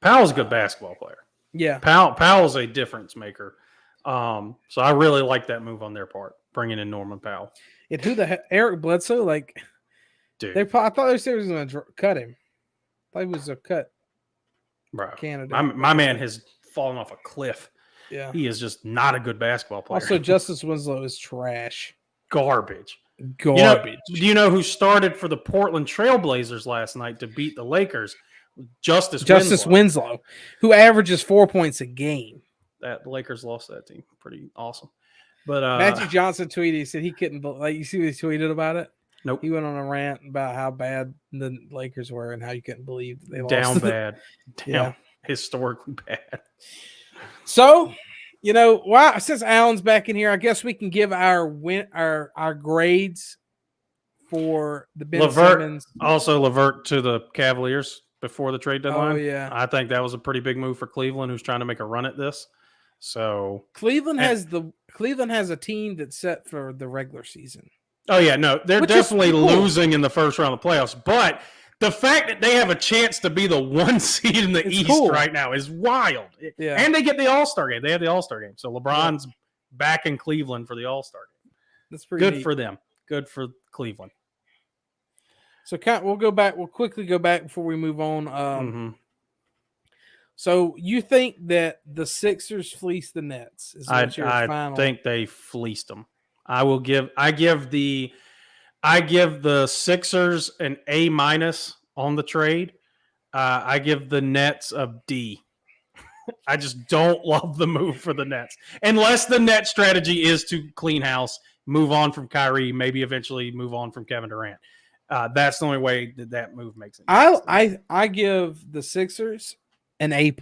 Powell's a good basketball player. Yeah. Powell's a difference maker. So I really like that move on their part, bringing in Norman Powell. And who the heck? Eric Bledsoe? Like, dude. I thought they said was going to cut him. I thought he was a cut. Bro, Canada. My man has fallen off a cliff. Yeah. He is just not a good basketball player. Also, Justice Winslow is trash. Garbage. Do you know who started for the Portland Trailblazers last night to beat the Lakers? Justice Winslow, who averages 4 points a game. The Lakers lost that team. Pretty awesome. But Magic Johnson tweeted, he said he couldn't, like, you see what he tweeted about it? Nope. He went on a rant about how bad the Lakers were and how you couldn't believe they lost. Down bad. Historically bad. So, since Alan's back in here, I guess we can give our grades for the Ben Simmons. Also, LeVert to the Cavaliers before the trade deadline. Oh, yeah. I think that was a pretty big move for Cleveland, who's trying to make a run at this. So Cleveland has a team that's set for the regular season. Oh, yeah, no, they're definitely losing in the first round of the playoffs. But the fact that they have a chance to be the 1 seed in the East right now is wild. Yeah. And they get the All-Star game. They have the All-Star game. So LeBron's back in Cleveland for the All-Star game. That's pretty good neat. for them. Good for Cleveland. So we'll quickly go back before we move on. So you think that the Sixers fleeced the Nets? I think they fleeced them. I give the Sixers an A- on the trade. I give the Nets a D. I just don't love the move for the Nets. Unless the Nets strategy is to clean house, move on from Kyrie, maybe eventually move on from Kevin Durant. That's the only way that move makes it. I give the Sixers an A+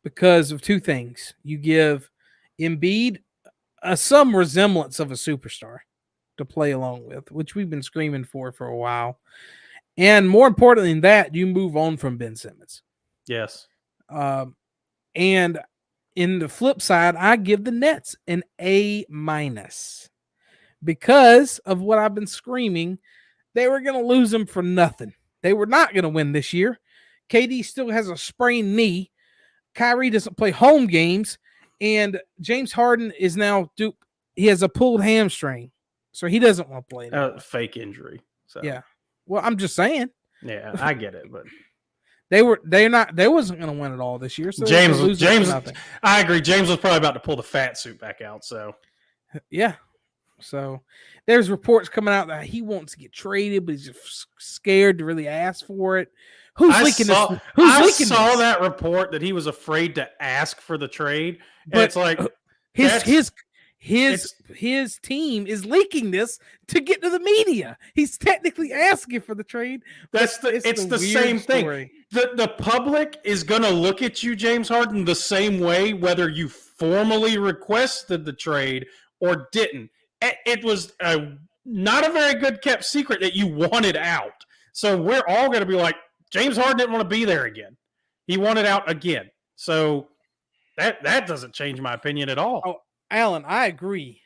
because of two things. You give Embiid some resemblance of a superstar to play along with, which we've been screaming for a while. And more importantly than that, you move on from Ben Simmons. Yes. And in the flip side, I give the Nets an A- because of what I've been screaming. They were going to lose them for nothing. They were not going to win this year. KD still has a sprained knee. Kyrie doesn't play home games. And James Harden is now he has a pulled hamstring. So he doesn't want to play anymore. Fake injury. So. Yeah. Well, I'm just saying. Yeah, I get it, but They wasn't going to win it all this year. So James, nothing. I agree. James was probably about to pull the fat suit back out. So yeah. So there's reports coming out that he wants to get traded, but he's just scared to really ask for it. Who's leaking this? I saw that report that he was afraid to ask for the trade. But it's like his team is leaking this to get to the media. He's technically asking for the trade. It's the same thing. The public is going to look at you, James Harden, the same way whether you formally requested the trade or didn't. It was not a very good kept secret that you wanted out. So we're all going to be like, James Harden didn't want to be there again. He wanted out again. So that doesn't change my opinion at all. Oh, Alan, I agree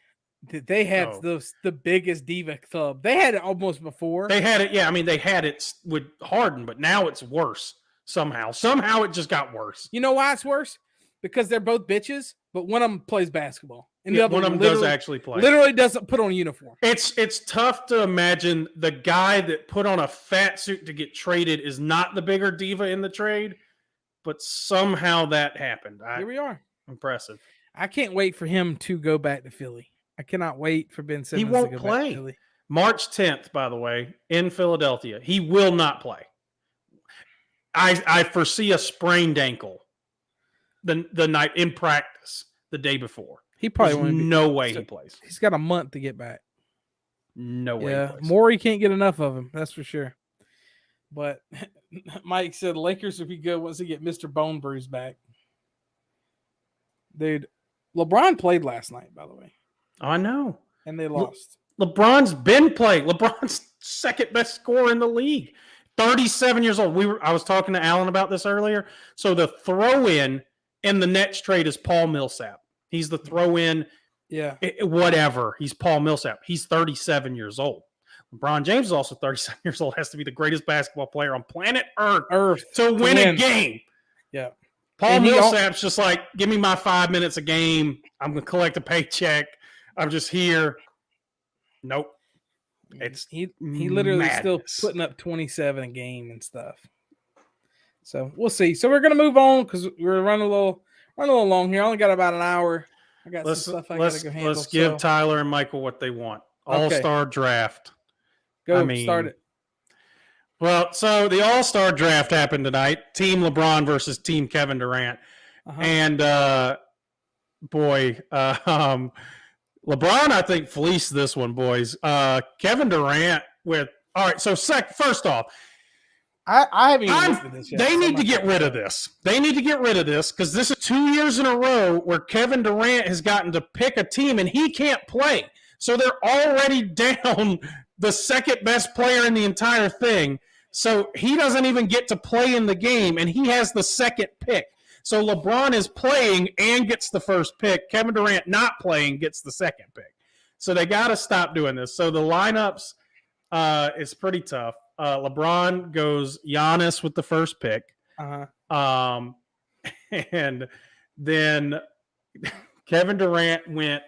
that they had the biggest diva club. They had it almost before. They had it, yeah. I mean, they had it with Harden, but now it's worse somehow. Somehow it just got worse. You know why it's worse? Because they're both bitches, but one of them plays basketball. And the other one of them does actually play. Literally doesn't put on a uniform. It's tough to imagine the guy that put on a fat suit to get traded is not the bigger diva in the trade, but somehow that happened. Here we are. Impressive. I can't wait for him to go back to Philly. I cannot wait for Ben Simmons to go back to Philly. March 10th, by the way, in Philadelphia. He will not play. I foresee a sprained ankle the night in practice the day before. He probably won't. No way he plays. He's got a month to get back. No way. Yeah, Morey can't get enough of him. That's for sure. But Mike said Lakers would be good once they get Mr. Bone Bruise back. Dude, LeBron played last night, by the way. I know. And they lost. LeBron's been playing. LeBron's second best scorer in the league. 37 years old. I was talking to Alan about this earlier. So the throw-in the Nets trade is Paul Millsap. He's the throw-in. Yeah. Whatever. He's Paul Millsap. He's 37 years old. LeBron James is also 37 years old. Has to be the greatest basketball player on planet Earth to win a game. Yeah. Paul Millsap's just like, give me my 5 minutes a game. I'm going to collect a paycheck. I'm just here. Nope. He literally still putting up 27 a game and stuff. So we'll see. So we're gonna move on because we're running a little long here. I only got about an hour. I got some stuff I gotta go handle. Let's give Tyler and Michael what they want. All-Star draft. Start it. Well, so the All-Star draft happened tonight. Team LeBron versus Team Kevin Durant. And LeBron, I think, fleeced this one, boys. Kevin Durant all right, so first off, I haven't even looked at this yet. They need to get rid of this. They need to get rid of this because this is 2 years in a row where Kevin Durant has gotten to pick a team and he can't play. So they're already down the second best player in the entire thing. So he doesn't even get to play in the game, and he has the second pick. So LeBron is playing and gets the first pick. Kevin Durant not playing gets the second pick. So they got to stop doing this. So the lineups is pretty tough. LeBron goes Giannis with the first pick. And then Kevin Durant went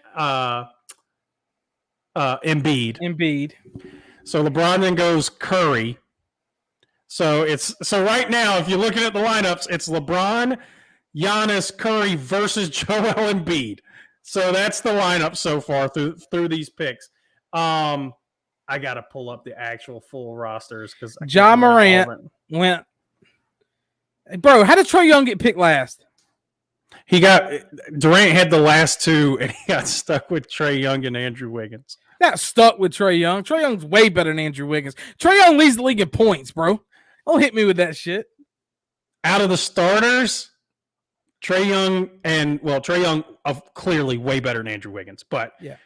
Embiid. So LeBron then goes Curry. So right now, if you're looking at the lineups, it's LeBron, Giannis, Curry versus Joel Embiid. So that's the lineup so far through these picks. I got to pull up the actual full rosters because Ja Morant went. Bro, how did Trae Young get picked last? Durant had the last two, and he got stuck with Trae Young and Andrew Wiggins. Not stuck with Trae Young. Trae Young's way better than Andrew Wiggins. Trae Young leads the league in points, bro. Don't hit me with that shit. Out of the starters, Trae Young clearly way better than Andrew Wiggins, but yeah.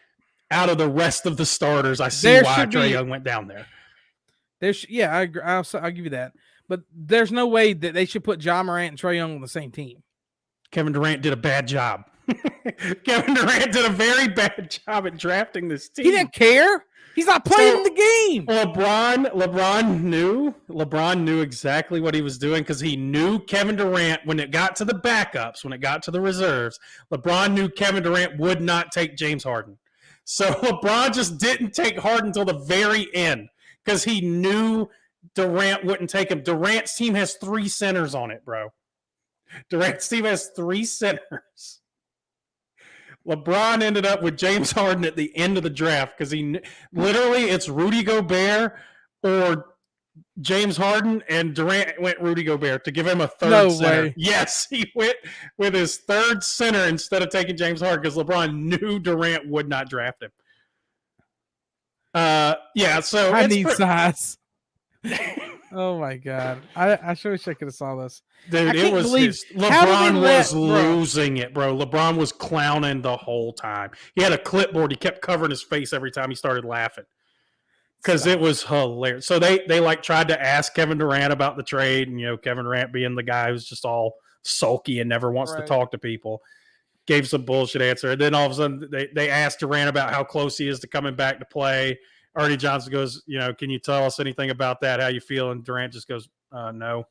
Out of the rest of the starters, I see why Trae Young went down there. I agree. I'll give you that. But there's no way that they should put Ja Morant and Trae Young on the same team. Kevin Durant did a bad job. Kevin Durant did a very bad job at drafting this team. He didn't care. He's not playing the game. LeBron knew exactly what he was doing because he knew Kevin Durant, when it got to the backups, when it got to the reserves, LeBron knew Kevin Durant would not take James Harden. So LeBron just didn't take Harden until the very end because he knew Durant wouldn't take him. Durant's team has 3 centers on it, bro. Durant's team has 3 centers. LeBron ended up with James Harden at the end of the draft because he literally it's Rudy Gobert or James Harden, and Durant went Rudy Gobert to give him a third center. Way. Yes, he went with his third center instead of taking James Harden because LeBron knew Durant would not draft him. Yeah, so I need size. Oh my god! I sure wish I could have saw this. Dude, it was LeBron was losing it, bro. LeBron was clowning the whole time. He had a clipboard. He kept covering his face every time he started laughing because it was hilarious. So they like tried to ask Kevin Durant about the trade, and Kevin Durant being the guy who's just all sulky and never wants to talk to people, gave some bullshit answer. And then all of a sudden they asked Durant about how close he is to coming back to play. Ernie Johnson goes, can you tell us anything about that? How you feel? And Durant just goes, no.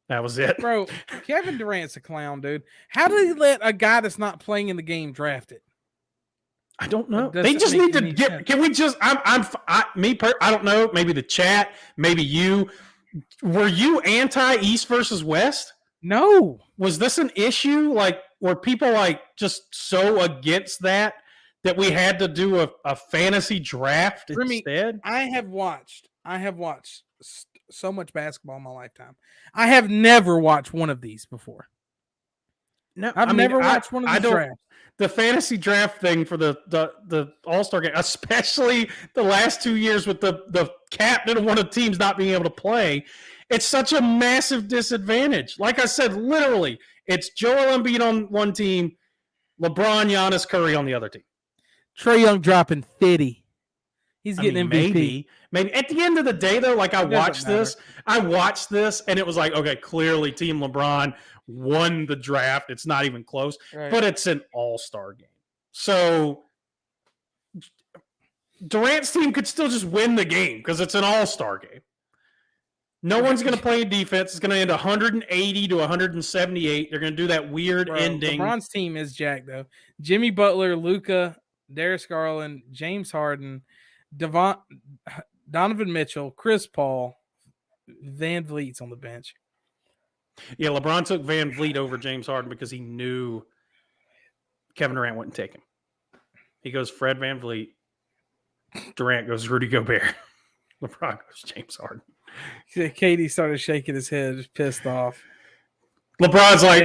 That was it. Bro, Kevin Durant's a clown, dude. How did he let a guy that's not playing in the game draft it? I don't know. They just need to get sense. Can we just I don't know, maybe the chat, maybe you. Were you anti East versus West? No. Was this an issue? Like, were people like just so against that we had to do a fantasy draft instead? I have watched so much basketball in my lifetime. I have never watched one of these before. No, I've never watched one of these drafts. The fantasy draft thing for the All-Star game, especially the last 2 years with the captain of one of the teams not being able to play, it's such a massive disadvantage. Like I said, literally, it's Joel Embiid on one team, LeBron, Giannis, Curry on the other team. Trae Young dropping 50. He's getting MVP. Maybe at the end of the day, though, like I watched this, and it was like, okay, clearly Team LeBron won the draft. It's not even close, but it's an all-star game. So Durant's team could still just win the game because it's an all-star game. No one's going to play defense. It's going to end 180 to 178. They're going to do that weird ending. LeBron's team is jacked, though. Jimmy Butler, Luka, Darius Garland, James Harden, Donovan Mitchell, Chris Paul, Van Vliet's on the bench. Yeah, LeBron took Van Vliet over James Harden because he knew Kevin Durant wouldn't take him. He goes Fred Van Vliet. Durant goes Rudy Gobert. LeBron goes James Harden. Katie started shaking his head, just pissed off. LeBron's like,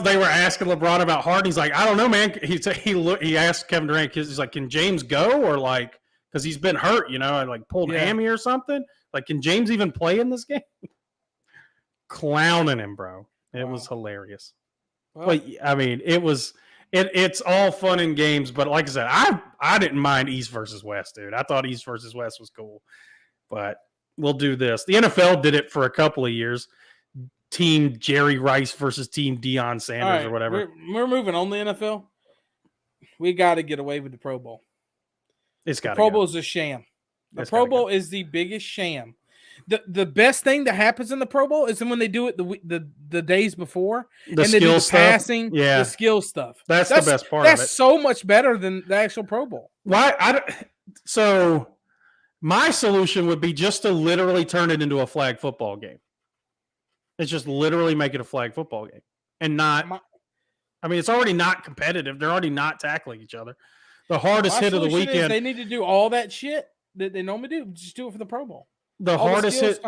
they were asking LeBron about Harden. He's like, I don't know, man. He asked Kevin Durant, he's like, can James go? Or like, because he's been hurt, like pulled hammy or something. Like, can James even play in this game? Clowning him, bro. It was hilarious. Well, but I mean, it's all fun and games. But like I said, I didn't mind East versus West, dude. I thought East versus West was cool. But we'll do this. The NFL did it for a couple of years. Team Jerry Rice versus Team Deion Sanders or whatever. We're moving on the NFL. We got to get away with the Pro Bowl. It's got the Pro Bowl is a sham. The Pro Bowl is the biggest sham. The best thing that happens in the Pro Bowl is when they do it the days before and they do the passing, the skill stuff. That's the best part of it. That's so much better than the actual Pro Bowl. So my solution would be just to literally turn it into a flag football game. It's just literally make it a flag football game and not. I mean, it's already not competitive. They're already not tackling each other. The hardest hit of the weekend. They need to do all that shit that they normally do. Just do it for the Pro Bowl. The hardest hit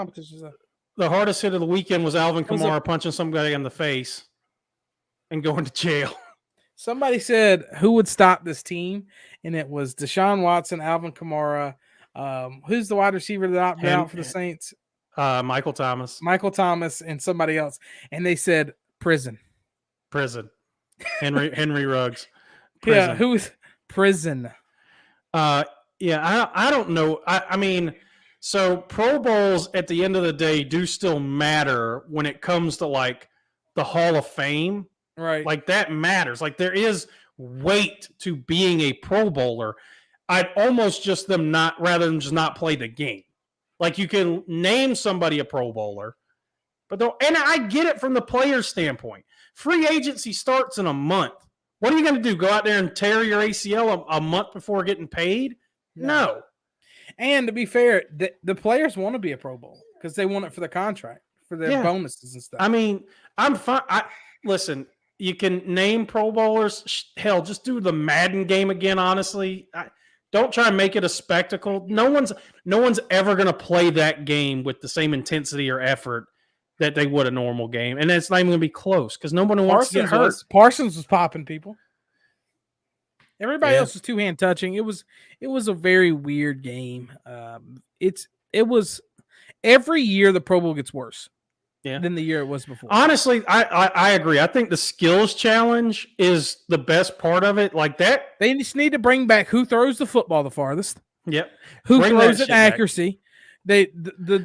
of the weekend was Alvin Kamara punching somebody in the face and going to jail. Somebody said who would stop this team, and it was Deshaun Watson, Alvin Kamara. Who's the wide receiver that opted out for the Saints? Michael Thomas, and somebody else, and they said prison. Henry Ruggs. Prison. Yeah, who's prison? I don't know. I mean, so Pro Bowls at the end of the day do still matter when it comes to like the Hall of Fame, right? Like that matters. Like there is weight to being a Pro Bowler. I'd almost just them not rather than just not play the game. Like you can name somebody a Pro Bowler, and I get it from the player's standpoint. Free agency starts in a month. What are you going to do? Go out there and tear your ACL a month before getting paid? No. And to be fair, the players want to be a Pro Bowl because they want it for the contract, for their Yeah. bonuses and stuff. I mean, I'm fine. Listen. You can name Pro Bowlers. Hell, just do the Madden game again. Honestly, don't try and make it a spectacle. No one's ever going to play that game with the same intensity or effort that they would a normal game, and it's not even going to be close because nobody wants to get hurt. Parsons was popping people. Everybody Yeah. else was two-hand touching. It was a very weird game. It was every year the Pro Bowl gets worse. Yeah. Than the year it was before. Honestly, I agree. I think the skills challenge is the best part of it. Like that, they just need to bring back who throws the football the farthest. Yep. Who throws it accuracy. The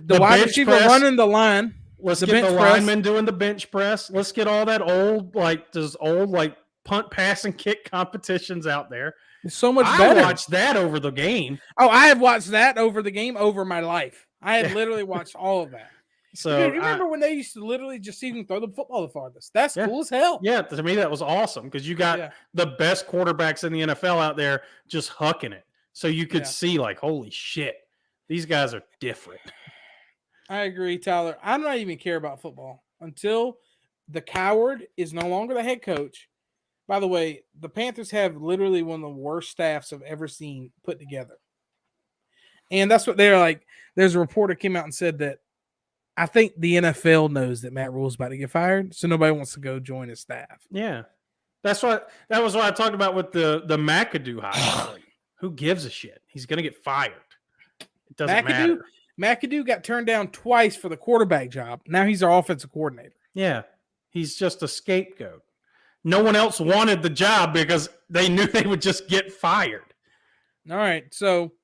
wide receiver running the line. Let's get the linemen doing the bench press. Let's get all that old punt, pass, and kick competitions out there. It's so much better. I watched that over the game. Oh, I have watched that over the game over my life. I had literally watched all of that. So dude, you remember when they used to literally just even throw the football the farthest? That's cool as hell. Yeah, to me that was awesome because you got the best quarterbacks in the NFL out there just hucking it. So you could see like, holy shit, these guys are different. I agree, Tyler. I don't even care about football until the coward is no longer the head coach. By the way, the Panthers have literally one of the worst staffs I've ever seen put together. And that's what they're like. There's a reporter came out and said that I think the NFL knows that Matt Rule's about to get fired, so nobody wants to go join his staff. Yeah. That was what I talked about with the McAdoo hire. Who gives a shit? He's going to get fired. It doesn't matter. McAdoo got turned down twice for the quarterback job. Now he's our offensive coordinator. Yeah. He's just a scapegoat. No one else wanted the job because they knew they would just get fired. All right, so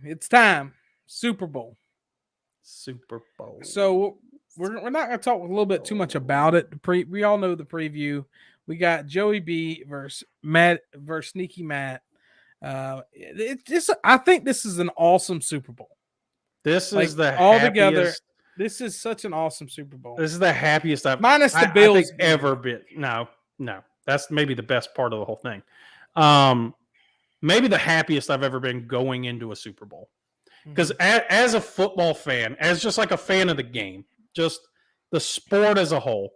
it's time. Super Bowl. So we're not going to talk a little bit too much about it. We all know the preview. We got Joey B versus Sneaky Matt. I think this is an awesome Super Bowl. This is the all happiest, together. This is such an awesome Super Bowl. This is the happiest I've minus the Bills ever been. No, that's maybe the best part of the whole thing. Maybe the happiest I've ever been going into a Super Bowl. Because as a football fan, as just like a fan of the game, just the sport as a whole,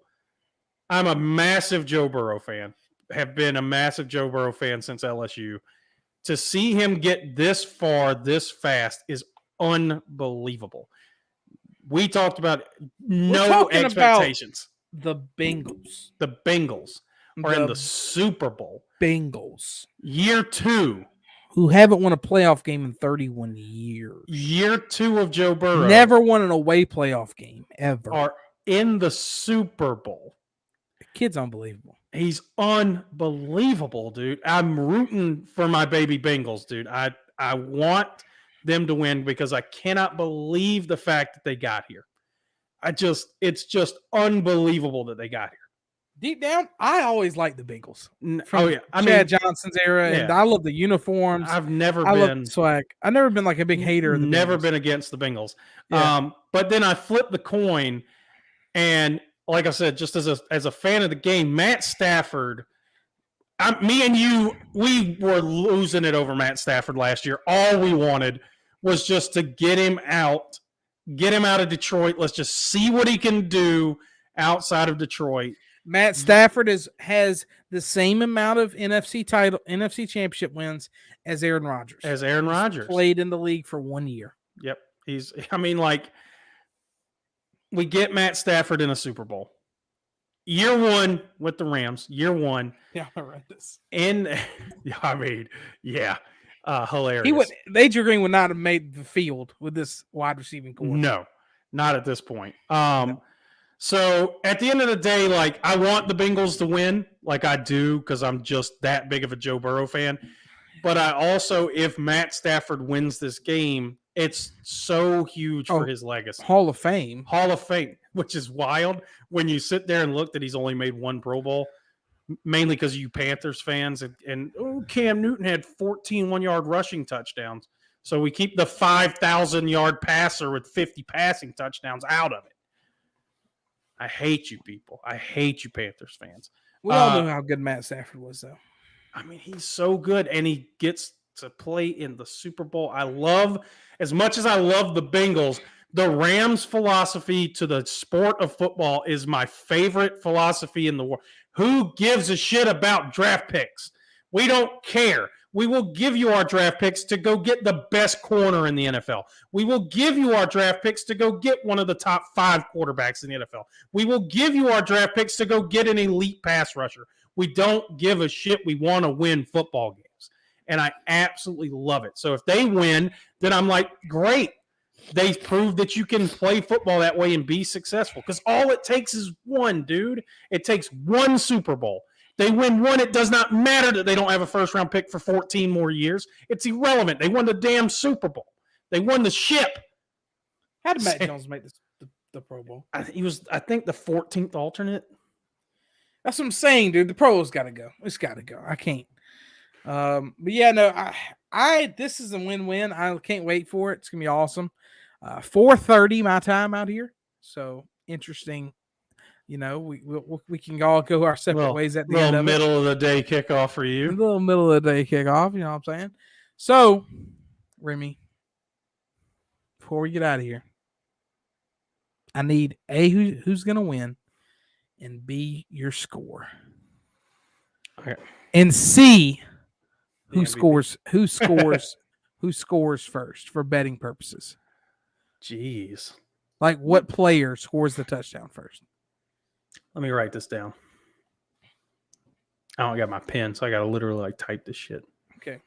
I'm a massive Joe Burrow fan. Have been a massive Joe Burrow fan since LSU. To see him get this far, this fast is unbelievable. We talked about no expectations. About the Bengals. The Bengals are in the Super Bowl. Bengals. Year 2. Who haven't won a playoff game in 31 years. Year 2 of Joe Burrow. Never won an away playoff game, ever. Are in the Super Bowl. The kid's unbelievable. He's unbelievable, dude. I'm rooting for my baby Bengals, dude. I want them to win because I cannot believe the fact that they got here. It's just unbelievable that they got here. Deep down, I always liked the Bengals. Chad Johnson's era, and I love the uniforms. I've never been swag. I've never been like a big hater of the never Bengals. Been against the Bengals. Yeah. But then I flipped the coin, and like I said, just as a fan of the game, Matt Stafford. Me and you, we were losing it over Matt Stafford last year. All we wanted was just to get him out of Detroit. Let's just see what he can do outside of Detroit. Matt Stafford has the same amount of NFC championship wins as Aaron Rodgers. He's played in the league for 1 year. Yep. We get Matt Stafford in a Super Bowl. Year 1 with the Rams. Year 1. Yeah, horrendous. Hilarious. Adrian Green would not have made the field with this wide receiving core. No, not at this point. No. So at the end of the day, like, I want the Bengals to win, like I do, because I'm just that big of a Joe Burrow fan. But I also, if Matt Stafford wins this game, it's so huge for his legacy. Hall of Fame, which is wild when you sit there and look that he's only made 1 Pro Bowl, mainly because of you Panthers fans. And Cam Newton had 14 one-yard rushing touchdowns. So we keep the 5,000-yard passer with 50 passing touchdowns out of it. I hate you people. I hate you Panthers fans. We all know how good Matt Stafford was, though. I mean, he's so good, and he gets to play in the Super Bowl. As much as I love the Bengals, the Rams' philosophy to the sport of football is my favorite philosophy in the world. Who gives a shit about draft picks? We don't care. We will give you our draft picks to go get the best corner in the NFL. We will give you our draft picks to go get one of the top 5 quarterbacks in the NFL. We will give you our draft picks to go get an elite pass rusher. We don't give a shit. We want to win football games. And I absolutely love it. So if they win, then I'm like, great. They proved that you can play football that way and be successful. Because all it takes is one, dude. It takes one Super Bowl. They win one. It does not matter that they don't have a first-round pick for 14 more years. It's irrelevant. They won the damn Super Bowl. They won the ship. How did Matt Jones make the Pro Bowl? He was, I think, the 14th alternate. That's what I'm saying, dude. The Pro's got to go. It's got to go. I can't. But yeah, no, I this is a win-win. I can't wait for it. It's gonna be awesome. 4:30 my time out here. So interesting. You know, we can all go our separate ways at the end of middle of the day kickoff for you. A little middle of the day kickoff. You know what I'm saying? So, Remy, before we get out of here, I need A, who's gonna win, and B, your score. Okay. And C, who scores first for betting purposes. Jeez. Like what player scores the touchdown first? Let me write this down. I don't got my pen, so I got to literally like type this shit. Okay.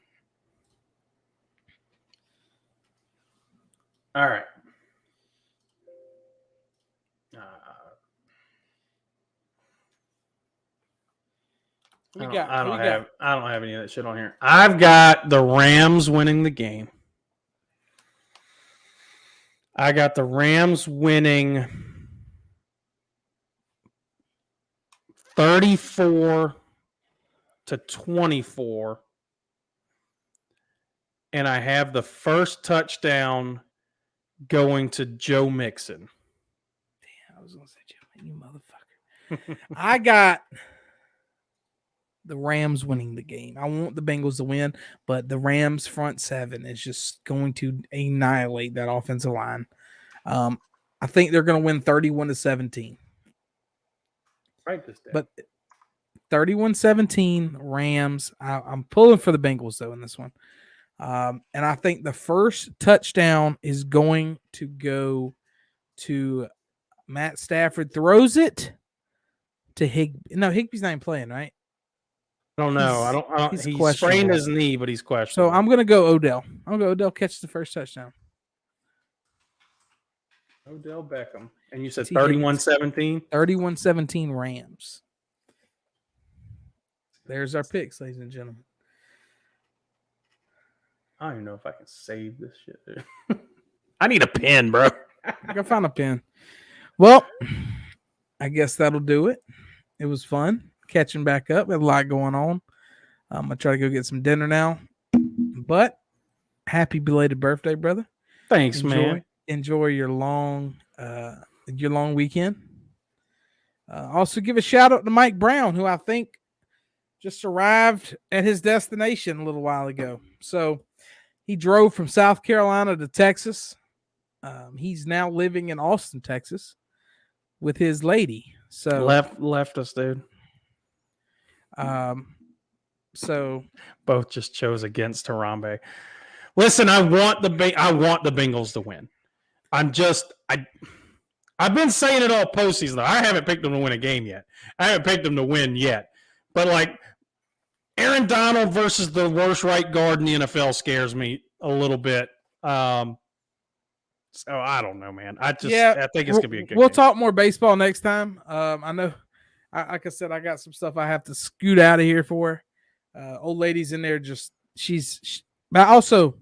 All right. I don't have any of that shit on here. I've got the Rams winning the game. I got the Rams winning 34-24. And I have the first touchdown going to Joe Mixon. Damn, I was going to say Joe, you motherfucker. I got the Rams winning the game. I want the Bengals to win, but the Rams front seven is just going to annihilate that offensive line. I think they're going to win 31-17. Write this down. But 31-17 Rams. I'm pulling for the Bengals though in this one. And I think the first touchdown is going to go to Matt Stafford. Throws it to Higbee. No, Higbee's not even playing, right? I don't know. He sprained his knee, but he's questionable. So I'm going to go Odell. I'm going to go Odell catch the first touchdown. Odell Beckham. And you said 31-17? 31-17 Rams. There's our picks, ladies and gentlemen. I don't even know if I can save this shit. I need a pen, bro. Go find a pen. Well, I guess that'll do it. It was fun catching back up. We had a lot going on. I'm going to try to go get some dinner now. But happy belated birthday, brother. Thanks, man. Enjoy your long weekend. Also give a shout out to Mike Brown, who I think just arrived at his destination a little while ago. So he drove from South Carolina to Texas. He's now living in Austin, Texas with his lady. So left us, dude. So both just chose against Harambe. Listen, I want the Bengals to win. I've been saying it all postseason. I haven't picked them to win a game yet. I haven't picked them to win yet. But like Aaron Donald versus the worst right guard in the NFL scares me a little bit. So I don't know, man. I think it's gonna be a good We'll game. talk more baseball next time. I know, like I said, I got some stuff I have to scoot out of here for. Old lady's in there. But also,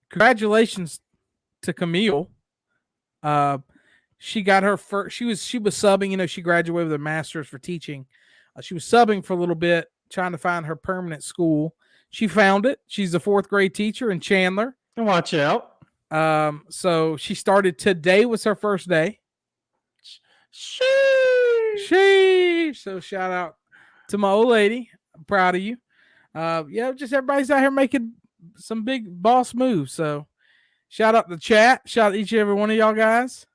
congratulations to Camille. She got her first. She was subbing. You know, she graduated with a master's for teaching. She was subbing for a little bit, trying to find her permanent school. She found it. She's a 4th grade teacher in Chandler. Watch out. So she started today. Was her first day. So shout out to my old lady. I'm proud of you. Just everybody's out here making some big boss moves. So shout out the chat. Shout out each and every one of y'all guys.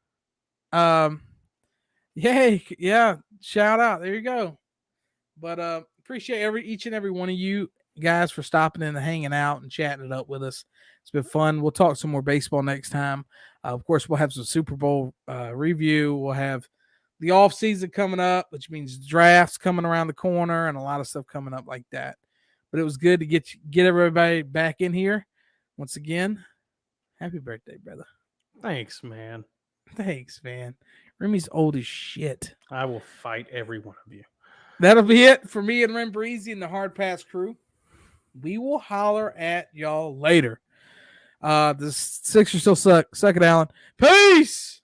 Yay, yeah, shout out. There you go. But appreciate each and every one of you guys for stopping in and hanging out and chatting it up with us. It's been fun. We'll talk some more baseball next time. Of course, we'll have some Super Bowl review. We'll have the off season coming up, which means drafts coming around the corner and a lot of stuff coming up like that. But it was good to get everybody back in here. Once again, happy birthday, brother. Thanks, man. Thanks, man. Remy's old as shit. I will fight every one of you. That'll be it for me and Ren Breezy and the Hard Pass crew. We will holler at y'all later. The Sixers still suck. Suck it, Allen. Peace.